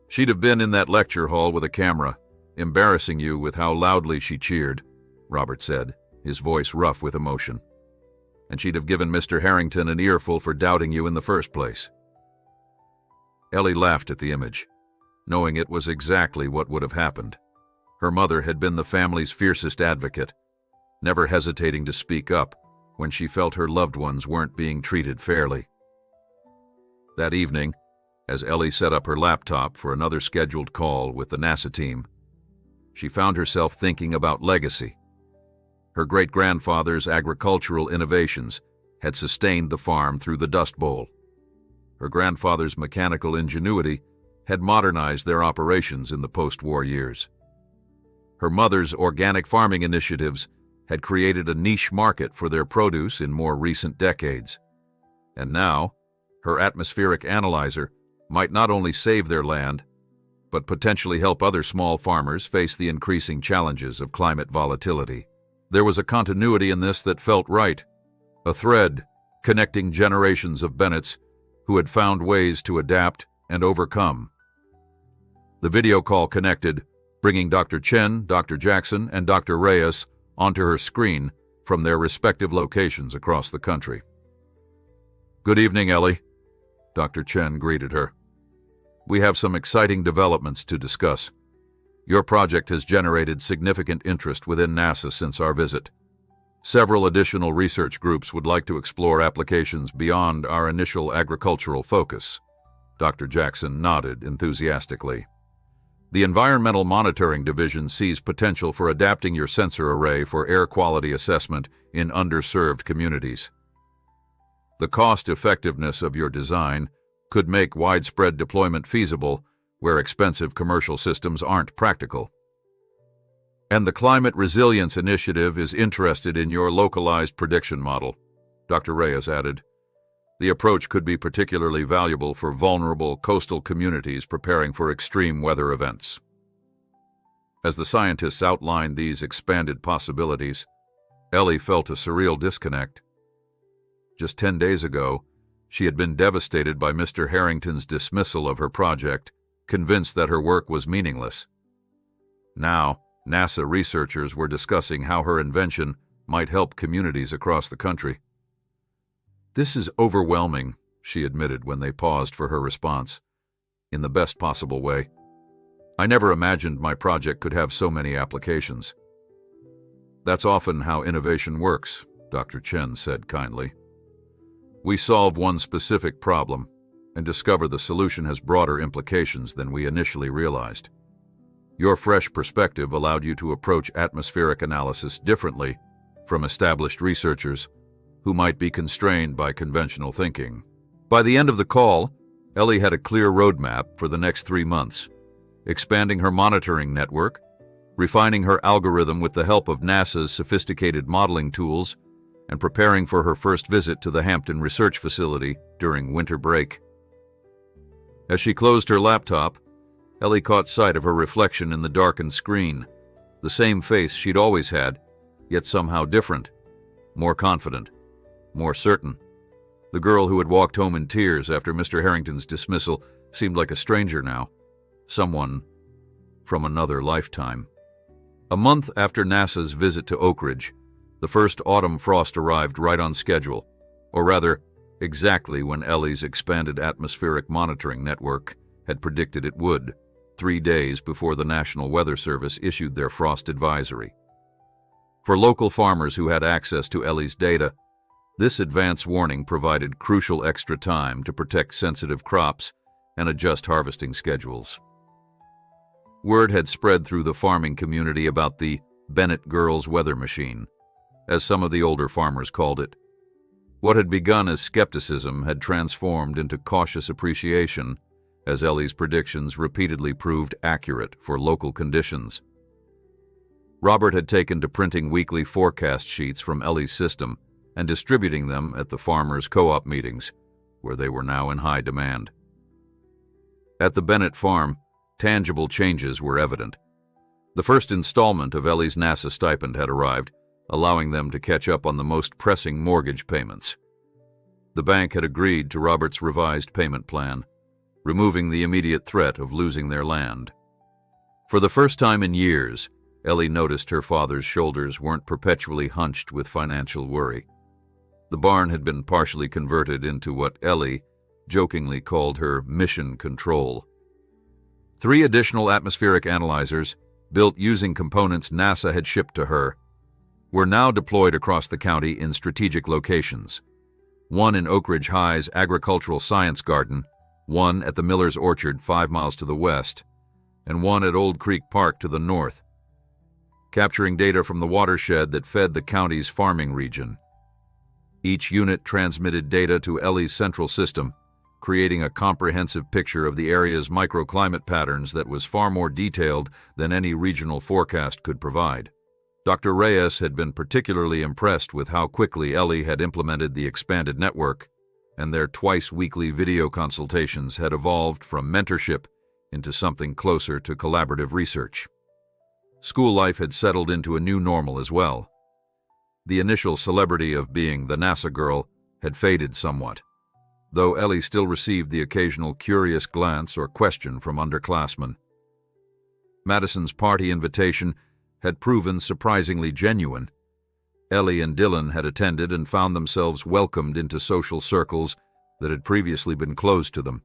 "She'd have been in that lecture hall with a camera, embarrassing you with how loudly she cheered," Robert said, his voice rough with emotion. "And she'd have given Mr. Harrington an earful for doubting you in the first place." Ellie laughed at the image, knowing it was exactly what would have happened. Her mother had been the family's fiercest advocate, never hesitating to speak up when she felt her loved ones weren't being treated fairly. That evening, as Ellie set up her laptop for another scheduled call with the NASA team, she found herself thinking about legacy. Her great-grandfather's agricultural innovations had sustained the farm through the Dust Bowl. Her grandfather's mechanical ingenuity had modernized their operations in the post-war years. Her mother's organic farming initiatives had created a niche market for their produce in more recent decades. And now, her atmospheric analyzer might not only save their land, but potentially help other small farmers face the increasing challenges of climate volatility. There was a continuity in this that felt right, a thread connecting generations of Bennetts who had found ways to adapt and overcome. The video call connected, bringing Dr. Chen, Dr. Jackson, and Dr. Reyes onto her screen from their respective locations across the country. "Good evening, Ellie," Dr. Chen greeted her. "We have some exciting developments to discuss. Your project has generated significant interest within NASA since our visit. Several additional research groups would like to explore applications beyond our initial agricultural focus." Dr. Jackson nodded enthusiastically. "The Environmental Monitoring Division sees potential for adapting your sensor array for air quality assessment in underserved communities. The cost-effectiveness of your design could make widespread deployment feasible where expensive commercial systems aren't practical. And the Climate Resilience Initiative is interested in your localized prediction model," Dr. Reyes added. "The approach could be particularly valuable for vulnerable coastal communities preparing for extreme weather events." As the scientists outlined these expanded possibilities, Ellie felt a surreal disconnect. Just 10 days ago, she had been devastated by Mr. Harrington's dismissal of her project, convinced that her work was meaningless. Now, NASA researchers were discussing how her invention might help communities across the country. "This is overwhelming," she admitted when they paused for her response, "in the best possible way. I never imagined my project could have so many applications." "That's often how innovation works," Dr. Chen said kindly. "We solve one specific problem and discover the solution has broader implications than we initially realized. Your fresh perspective allowed you to approach atmospheric analysis differently from established researchers who might be constrained by conventional thinking." By the end of the call, Ellie had a clear roadmap for the next 3 months, expanding her monitoring network, refining her algorithm with the help of NASA's sophisticated modeling tools, and preparing for her first visit to the Hampton Research Facility during winter break. As she closed her laptop, Ellie caught sight of her reflection in the darkened screen, the same face she'd always had, yet somehow different, more confident, more certain. The girl who had walked home in tears after Mr. Harrington's dismissal seemed like a stranger now, someone from another lifetime. A month after NASA's visit to Oak Ridge, the first autumn frost arrived right on schedule, or rather, exactly when Ellie's expanded atmospheric monitoring network had predicted it would, 3 days before the National Weather Service issued their frost advisory. For local farmers who had access to Ellie's data, this advance warning provided crucial extra time to protect sensitive crops and adjust harvesting schedules. Word had spread through the farming community about the Bennett Girls weather machine, as some of the older farmers called it. What had begun as skepticism had transformed into cautious appreciation as Ellie's predictions repeatedly proved accurate for local conditions. Robert had taken to printing weekly forecast sheets from Ellie's system and distributing them at the farmers' co-op meetings, where they were now in high demand. At the Bennett farm, tangible changes were evident. The first installment of Ellie's NASA stipend had arrived, allowing them to catch up on the most pressing mortgage payments. The bank had agreed to Robert's revised payment plan, removing the immediate threat of losing their land. For the first time in years, Ellie noticed her father's shoulders weren't perpetually hunched with financial worry. The barn had been partially converted into what Ellie jokingly called her mission control. 3 additional atmospheric analyzers, built using components NASA had shipped to her, were now deployed across the county in strategic locations. One in Oak Ridge High's Agricultural Science Garden, one at the Miller's Orchard 5 miles to the west, and one at Old Creek Park to the north, capturing data from the watershed that fed the county's farming region. Each unit transmitted data to Ellie's central system, creating a comprehensive picture of the area's microclimate patterns that was far more detailed than any regional forecast could provide. Dr. Reyes had been particularly impressed with how quickly Ellie had implemented the expanded network, and their twice-weekly video consultations had evolved from mentorship into something closer to collaborative research. School life had settled into a new normal as well. The initial celebrity of being the NASA girl had faded somewhat, though Ellie still received the occasional curious glance or question from underclassmen. Madison's party invitation had proven surprisingly genuine. Ellie and Dylan had attended and found themselves welcomed into social circles that had previously been closed to them.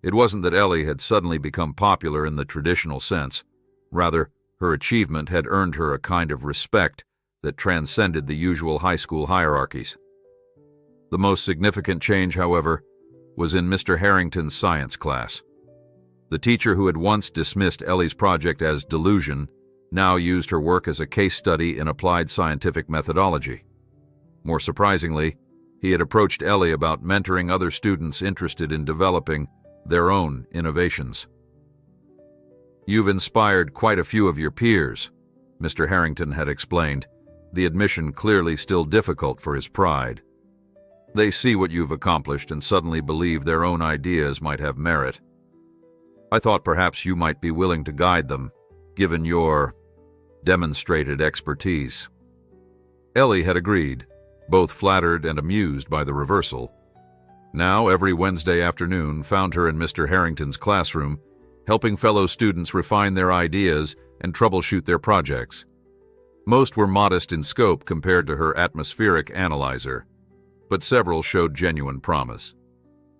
It wasn't that Ellie had suddenly become popular in the traditional sense. Rather, her achievement had earned her a kind of respect that transcended the usual high school hierarchies. The most significant change, however, was in Mr. Harrington's science class. The teacher who had once dismissed Ellie's project as delusion now used her work as a case study in applied scientific methodology. More surprisingly, he had approached Ellie about mentoring other students interested in developing their own innovations. "You've inspired quite a few of your peers," Mr. Harrington had explained, the admission clearly still difficult for his pride. "They see what you've accomplished and suddenly believe their own ideas might have merit. I thought perhaps you might be willing to guide them, given your demonstrated expertise." Ellie had agreed, both flattered and amused by the reversal. Now, every Wednesday afternoon found her in Mr. Harrington's classroom, helping fellow students refine their ideas and troubleshoot their projects. Most were modest in scope compared to her atmospheric analyzer, but several showed genuine promise,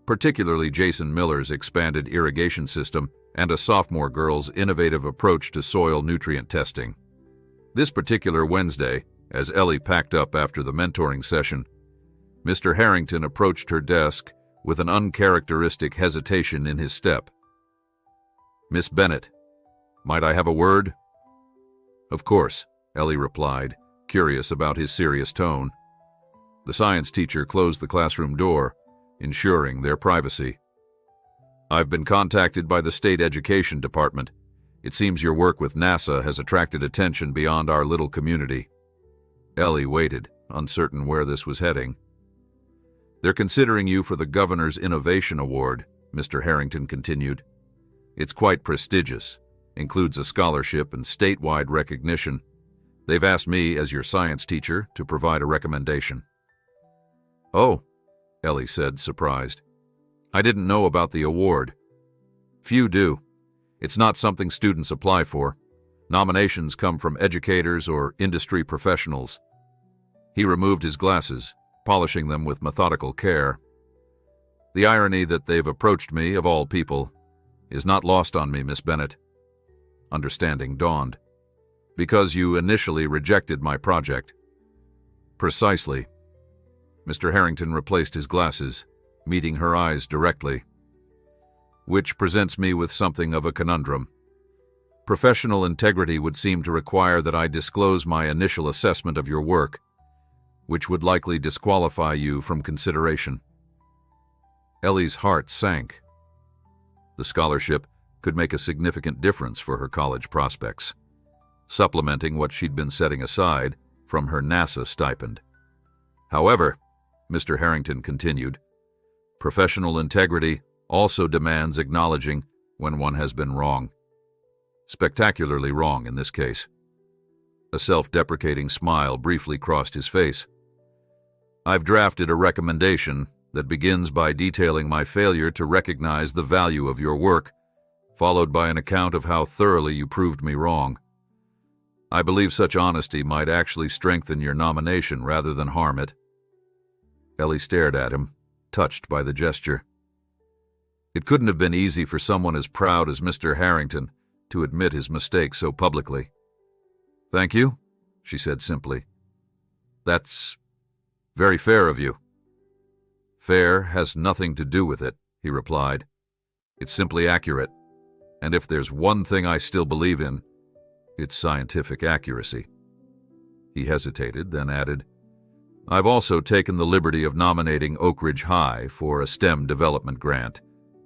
particularly Jason Miller's expanded irrigation system and a sophomore girl's innovative approach to soil nutrient testing. This particular Wednesday, as Ellie packed up after the mentoring session, Mr. Harrington approached her desk with an uncharacteristic hesitation in his step. "Miss Bennett, might I have a word?" "Of course," Ellie replied, curious about his serious tone. The science teacher closed the classroom door, ensuring their privacy. "I've been contacted by the State Education Department. It seems your work with NASA has attracted attention beyond our little community." Ellie waited, uncertain where this was heading. "They're considering you for the Governor's Innovation Award," Mr. Harrington continued. "It's quite prestigious, includes a scholarship and statewide recognition. They've asked me, as your science teacher, to provide a recommendation." "Oh," Ellie said, surprised. "I didn't know about the award." "Few do. It's not something students apply for. Nominations come from educators or industry professionals." He removed his glasses, polishing them with methodical care. "The irony that they've approached me, of all people, is not lost on me, Miss Bennett." Understanding dawned. "Because you initially rejected my project." "Precisely." Mr. Harrington replaced his glasses, meeting her eyes directly. "Which presents me with something of a conundrum. Professional integrity would seem to require that I disclose my initial assessment of your work, which would likely disqualify you from consideration." Ellie's heart sank. The scholarship could make a significant difference for her college prospects. supplementing what she'd been setting aside from her NASA stipend. However, Mr. Harrington continued, professional integrity also demands acknowledging when one has been wrong. Spectacularly wrong in this case. A self-deprecating smile briefly crossed his face. I've drafted a recommendation that begins by detailing my failure to recognize the value of your work, followed by an account of how thoroughly you proved me wrong. I believe such honesty might actually strengthen your nomination rather than harm it. Ellie stared at him, touched by the gesture. It couldn't have been easy for someone as proud as Mr. Harrington to admit his mistake so publicly. Thank you, she said simply. That's very fair of you. Fair has nothing to do with it, he replied. It's simply accurate. And if there's one thing I still believe in, it's scientific accuracy. He hesitated, then added, I've also taken the liberty of nominating Oak Ridge High for a STEM development grant,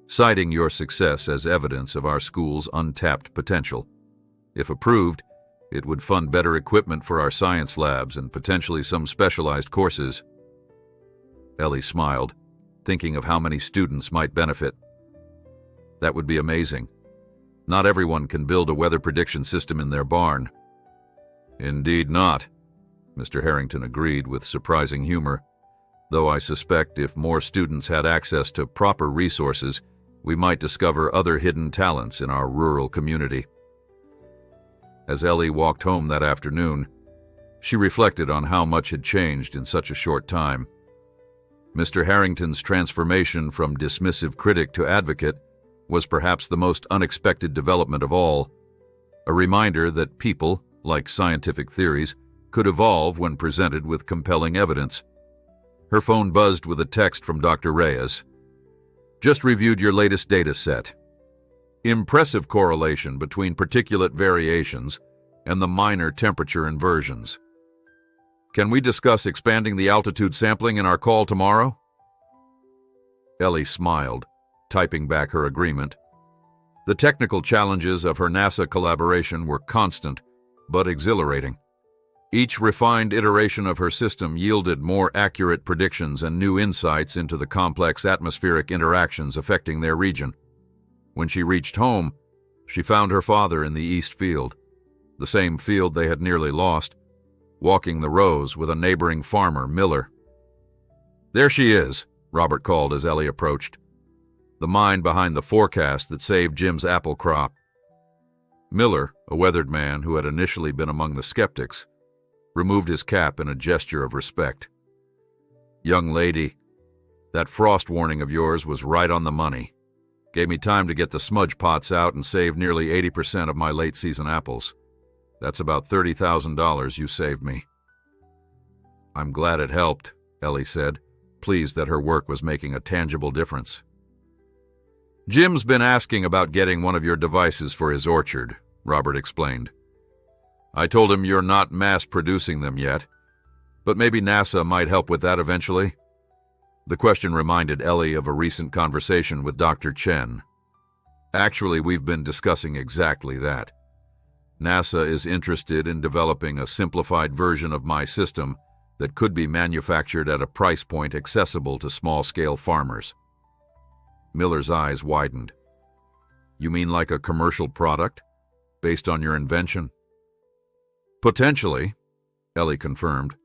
citing your success as evidence of our school's untapped potential. If approved, it would fund better equipment for our science labs and potentially some specialized courses. Ellie smiled, thinking of how many students might benefit. That would be amazing. Not everyone can build a weather prediction system in their barn. Indeed not, Mr. Harrington agreed with surprising humor, though I suspect if more students had access to proper resources, we might discover other hidden talents in our rural community. As Ellie walked home that afternoon, she reflected on how much had changed in such a short time. Mr. Harrington's transformation from dismissive critic to advocate was perhaps the most unexpected development of all, a reminder that people, like scientific theories, could evolve when presented with compelling evidence. Her phone buzzed with a text from Dr. Reyes. Just reviewed your latest data set. Impressive correlation between particulate variations and the minor temperature inversions. Can we discuss expanding the altitude sampling in our call tomorrow? Ellie smiled, typing back her agreement. The technical challenges of her NASA collaboration were constant, but exhilarating. Each refined iteration of her system yielded more accurate predictions and new insights into the complex atmospheric interactions affecting their region. When she reached home, she found her father in the East Field, the same field they had nearly lost, walking the rows with a neighboring farmer, Miller. There she is, Robert called as Ellie approached. The mind behind the forecast that saved Jim's apple crop. Miller, a weathered man who had initially been among the skeptics, removed his cap in a gesture of respect. Young lady, that frost warning of yours was right on the money. Gave me time to get the smudge pots out and save nearly 80% of my late-season apples. That's about $30,000 you saved me. I'm glad it helped, Ellie said, pleased that her work was making a tangible difference. Jim's been asking about getting one of your devices for his orchard, Robert explained. I told him you're not mass-producing them yet, but maybe NASA might help with that eventually. The question reminded Ellie of a recent conversation with Dr. Chen. Actually, we've been discussing exactly that. NASA is interested in developing a simplified version of my system that could be manufactured at a price point accessible to small-scale farmers. Miller's eyes widened. You mean like a commercial product, based on your invention? Potentially, Ellie confirmed.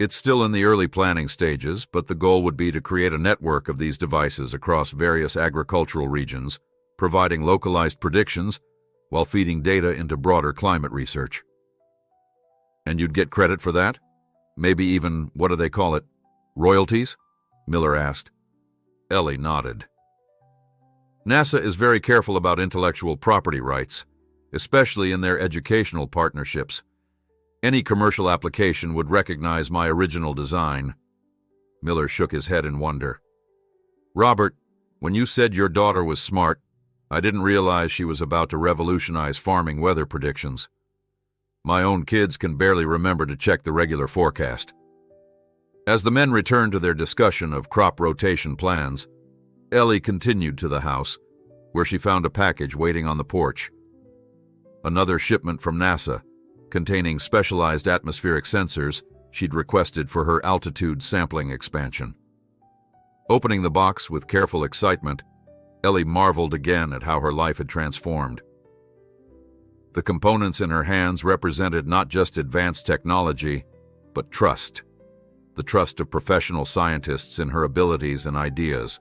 It's still in the early planning stages, but the goal would be to create a network of these devices across various agricultural regions, providing localized predictions while feeding data into broader climate research. And you'd get credit for that? Maybe even, what do they call it, royalties? Miller asked. Ellie nodded. NASA is very careful about intellectual property rights, especially in their educational partnerships. Any commercial application would recognize my original design. Miller shook his head in wonder. Robert, when you said your daughter was smart, I didn't realize she was about to revolutionize farming weather predictions. My own kids can barely remember to check the regular forecast. As the men returned to their discussion of crop rotation plans, Ellie continued to the house, where she found a package waiting on the porch. Another shipment from NASA, containing specialized atmospheric sensors she'd requested for her altitude sampling expansion. Opening the box with careful excitement, Ellie marveled again at how her life had transformed. The components in her hands represented not just advanced technology, but trust. The trust of professional scientists in her abilities and ideas.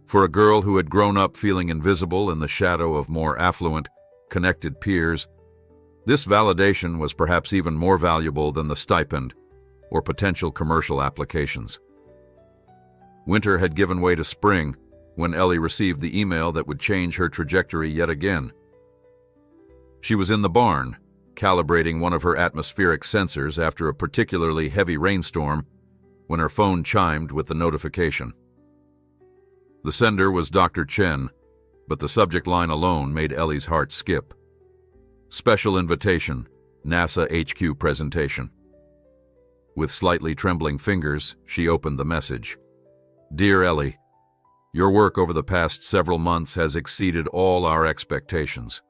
For a girl who had grown up feeling invisible in the shadow of more affluent, connected peers, this validation was perhaps even more valuable than the stipend or potential commercial applications. Winter had given way to spring when Ellie received the email that would change her trajectory yet again. She was in the barn, calibrating one of her atmospheric sensors after a particularly heavy rainstorm, when her phone chimed with the notification. The sender was Dr. Chen, but the subject line alone made Ellie's heart skip. Special invitation, NASA HQ presentation. With slightly trembling fingers, she opened the message. Dear Ellie, your work over the past several months has exceeded all our expectations.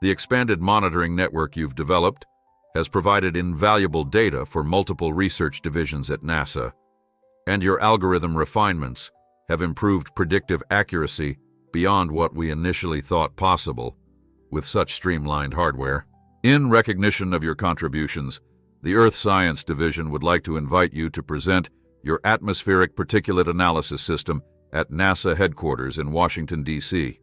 The expanded monitoring network you've developed has provided invaluable data for multiple research divisions at NASA, and your algorithm refinements have improved predictive accuracy beyond what we initially thought possible with such streamlined hardware. In recognition of your contributions, the Earth Science Division would like to invite you to present your atmospheric particulate analysis system at NASA headquarters in Washington, D.C.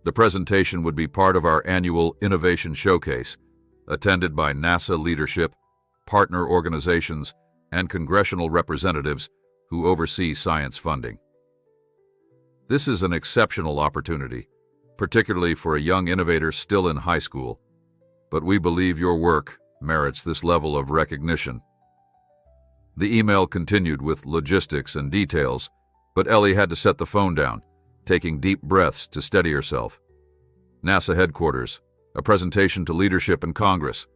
The presentation would be part of our annual Innovation Showcase, attended by NASA leadership, partner organizations, and congressional representatives who oversee science funding. This is an exceptional opportunity, particularly for a young innovator still in high school, but we believe your work merits this level of recognition. The email continued with logistics and details, but Ellie had to set the phone down, taking deep breaths to steady herself. NASA headquarters, a presentation to leadership and Congress.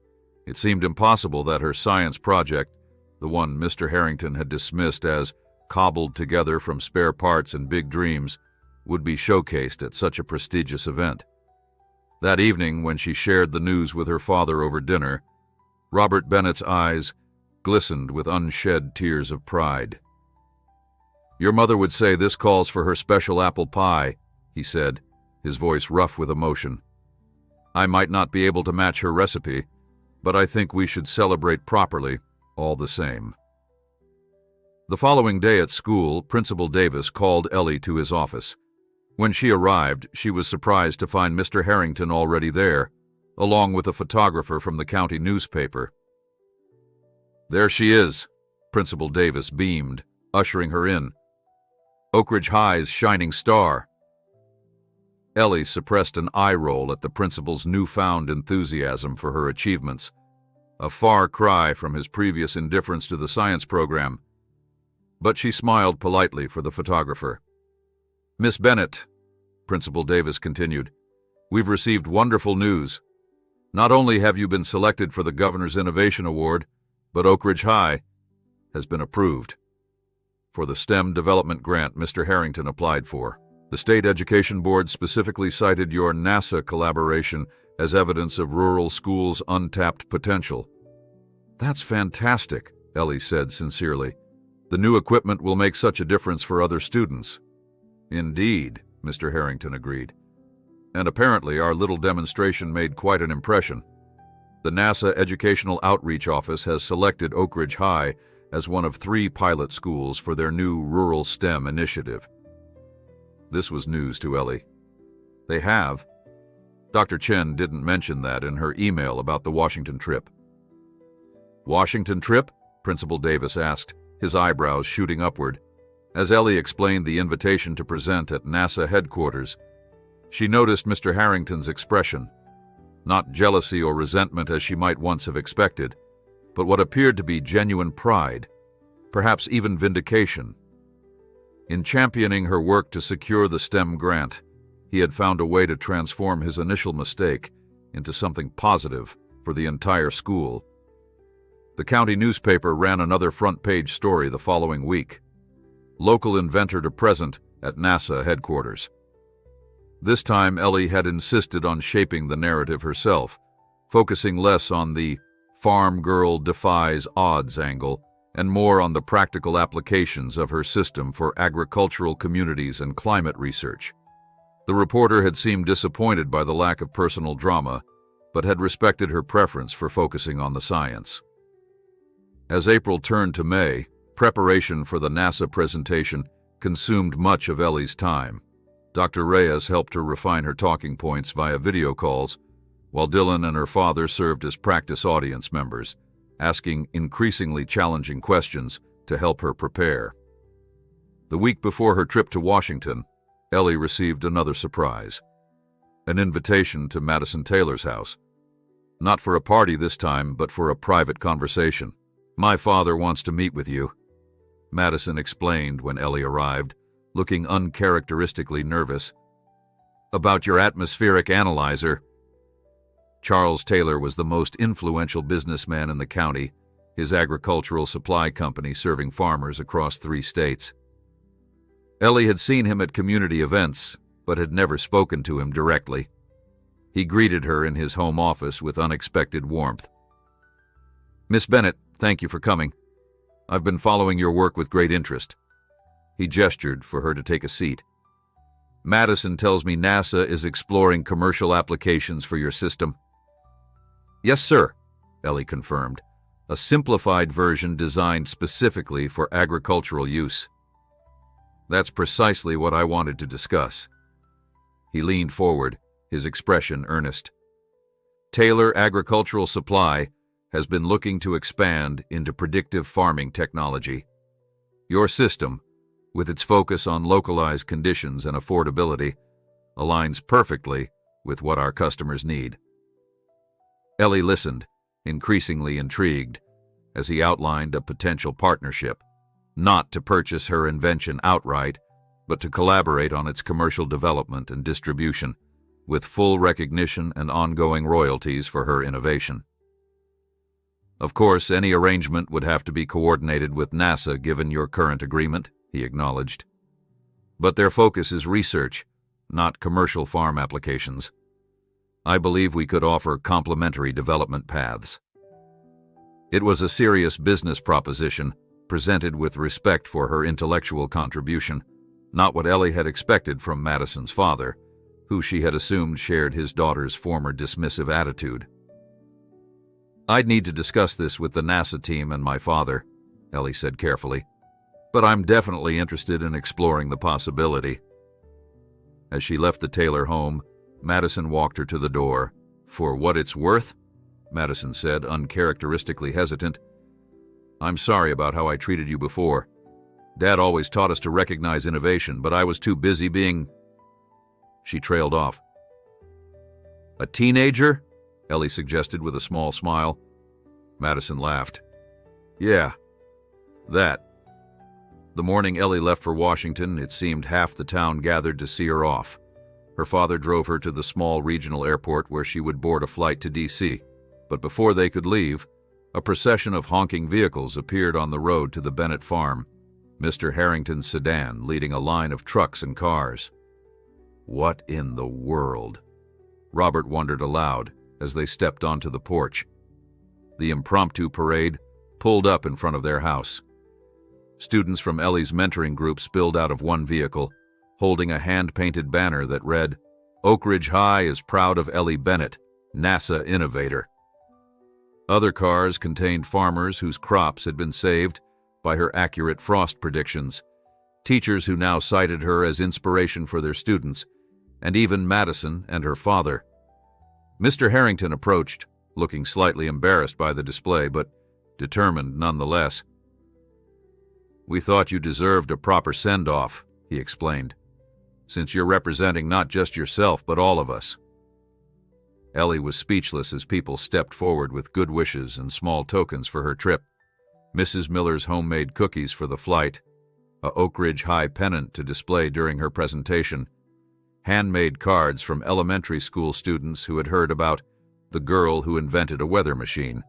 It seemed impossible that her science project, the one Mr. Harrington had dismissed as cobbled together from spare parts and big dreams, would be showcased at such a prestigious event. That evening, when she shared the news with her father over dinner, Robert Bennett's eyes glistened with unshed tears of pride. Your mother would say this calls for her special apple pie, he said, his voice rough with emotion. I might not be able to match her recipe, but I think we should celebrate properly, all the same. The following day at school, Principal Davis called Ellie to his office. When she arrived, she was surprised to find Mr. Harrington already there, along with a photographer from the county newspaper. There she is, Principal Davis beamed, ushering her in. Oak Ridge High's shining star. Ellie suppressed an eye roll at the principal's newfound enthusiasm for her achievements, a far cry from his previous indifference to the science program. But she smiled politely for the photographer. Miss Bennett, Principal Davis continued, we've received wonderful news. Not only have you been selected for the Governor's Innovation Award, but Oak Ridge High has been approved for the STEM development grant Mr. Harrington applied for. The State Education Board specifically cited your NASA collaboration as evidence of rural schools' untapped potential. That's fantastic, Ellie said sincerely. The new equipment will make such a difference for other students. Indeed, Mr. Harrington agreed. And apparently our little demonstration made quite an impression. The NASA Educational Outreach Office has selected Oak Ridge High as one of 3 pilot schools for their new Rural STEM initiative. This was news to Ellie. They have. Dr. Chen didn't mention that in her email about the Washington trip. Washington trip? Principal Davis asked, his eyebrows shooting upward. As Ellie explained the invitation to present at NASA headquarters, she noticed Mr. Harrington's expression. Not jealousy or resentment as she might once have expected, but what appeared to be genuine pride, perhaps even vindication. In championing her work to secure the STEM grant, he had found a way to transform his initial mistake into something positive for the entire school. The county newspaper ran another front-page story the following week. Local inventor to present at NASA headquarters. This time, Ellie had insisted on shaping the narrative herself, focusing less on the farm girl defies odds angle and more on the practical applications of her system for agricultural communities and climate research. The reporter had seemed disappointed by the lack of personal drama, but had respected her preference for focusing on the science. As April turned to May, preparation for the NASA presentation consumed much of Ellie's time. Dr. Reyes helped her refine her talking points via video calls, while Dylan and her father served as practice audience members, asking increasingly challenging questions to help her prepare. The week before her trip to Washington, Ellie received another surprise. An invitation to Madison Taylor's house. Not for a party this time, but for a private conversation. "My father wants to meet with you," Madison explained when Ellie arrived, looking uncharacteristically nervous. "About your atmospheric analyzer." Charles Taylor was the most influential businessman in the county, his agricultural supply company serving farmers across 3 states. Ellie had seen him at community events, but had never spoken to him directly. He greeted her in his home office with unexpected warmth. "Miss Bennett, thank you for coming. I've been following your work with great interest." He gestured for her to take a seat. "Madison tells me NASA is exploring commercial applications for your system." "Yes, sir," Ellie confirmed. "A simplified version designed specifically for agricultural use." "That's precisely what I wanted to discuss." He leaned forward, his expression earnest. "Taylor Agricultural Supply has been looking to expand into predictive farming technology. Your system, with its focus on localized conditions and affordability, aligns perfectly with what our customers need." Ellie listened, increasingly intrigued, as he outlined a potential partnership, not to purchase her invention outright, but to collaborate on its commercial development and distribution, with full recognition and ongoing royalties for her innovation. "Of course, any arrangement would have to be coordinated with NASA given your current agreement," he acknowledged. "But their focus is research, not commercial farm applications. I believe we could offer complementary development paths." It was a serious business proposition, presented with respect for her intellectual contribution, not what Ellie had expected from Madison's father, who she had assumed shared his daughter's former dismissive attitude. "I'd need to discuss this with the NASA team and my father," Ellie said carefully, "but I'm definitely interested in exploring the possibility." As she left the Taylor home, Madison walked her to the door. "For what it's worth," Madison said, uncharacteristically hesitant, "I'm sorry about how I treated you before. Dad always taught us to recognize innovation, but I was too busy being—" She trailed off. "A teenager?" Ellie suggested with a small smile. Madison laughed. "Yeah, that." The morning Ellie left for Washington, it seemed half the town gathered to see her off. Her father drove her to the small regional airport where she would board a flight to D.C., but before they could leave, a procession of honking vehicles appeared on the road to the Bennett farm, Mr. Harrington's sedan leading a line of trucks and cars. "What in the world?" Robert wondered aloud as they stepped onto the porch. The impromptu parade pulled up in front of their house. Students from Ellie's mentoring group spilled out of one vehicle, holding a hand-painted banner that read, "Oak Ridge High is proud of Ellie Bennett, NASA innovator." Other cars contained farmers whose crops had been saved by her accurate frost predictions, teachers who now cited her as inspiration for their students, and even Madison and her father. Mr. Harrington approached, looking slightly embarrassed by the display, but determined nonetheless. "We thought you deserved a proper send-off," he explained, "since you're representing not just yourself but all of us." Ellie was speechless as people stepped forward with good wishes and small tokens for her trip. Mrs. Miller's homemade cookies for the flight, a Oak Ridge High pennant to display during her presentation, handmade cards from elementary school students who had heard about the girl who invented a weather machine.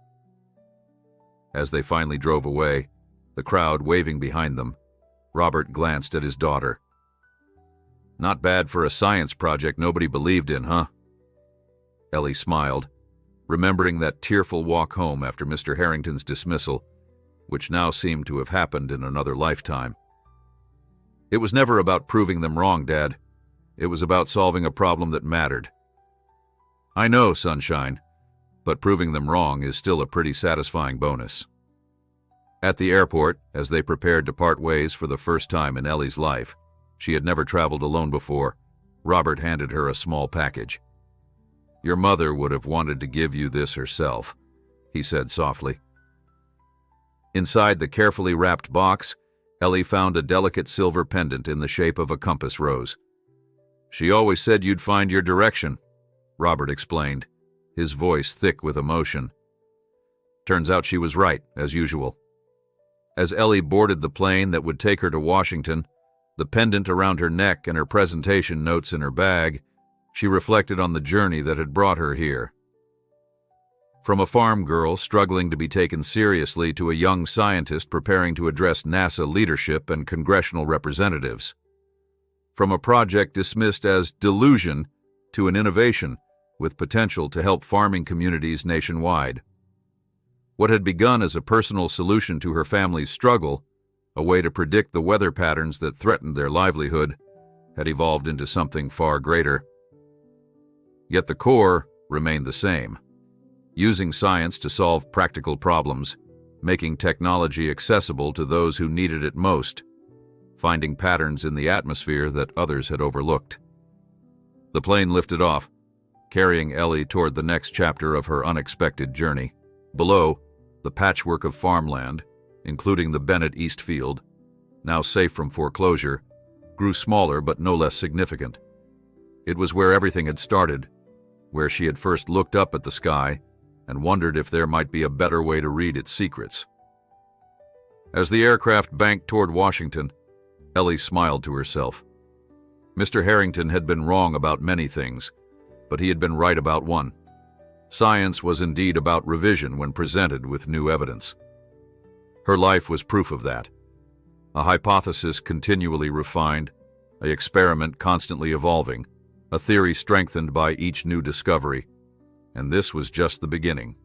As they finally drove away, the crowd waving behind them, Robert glanced at his daughter. "Not bad for a science project nobody believed in, huh?" Ellie smiled. remembering that tearful walk home after Mr. Harrington's dismissal, which now seemed to have happened in another lifetime. It was never about proving them wrong, Dad. It was about solving a problem that mattered. I know, Sunshine, but proving them wrong is still a pretty satisfying bonus. At the airport, as they prepared to part ways for the first time in Ellie's life, she had never traveled alone before, Robert handed her a small package. Your mother would have wanted to give you this herself, he said softly. Inside the carefully wrapped box, Ellie found a delicate silver pendant in the shape of a compass rose. She always said you'd find your direction, Robert explained, his voice thick with emotion. Turns out she was right, as usual. As Ellie boarded the plane that would take her to Washington, the pendant around her neck and her presentation notes in her bag, she reflected on the journey that had brought her here. From a farm girl struggling to be taken seriously to a young scientist preparing to address NASA leadership and congressional representatives. From a project dismissed as delusion to an innovation with potential to help farming communities nationwide. What had begun as a personal solution to her family's struggle, a way to predict the weather patterns that threatened their livelihood, had evolved into something far greater. Yet the core remained the same. Using science to solve practical problems, making technology accessible to those who needed it most, finding patterns in the atmosphere that others had overlooked. The plane lifted off, carrying Ellie toward the next chapter of her unexpected journey. Below, the patchwork of farmland, including the Bennett East Field, now safe from foreclosure, grew smaller but no less significant. It was where everything had started, where she had first looked up at the sky and wondered if there might be a better way to read its secrets. As the aircraft banked toward Washington, Ellie smiled to herself. Mr. Harrington had been wrong about many things, but he had been right about one. Science was indeed about revision when presented with new evidence. Her life was proof of that. A hypothesis continually refined, an experiment constantly evolving, a theory strengthened by each new discovery. And this was just the beginning.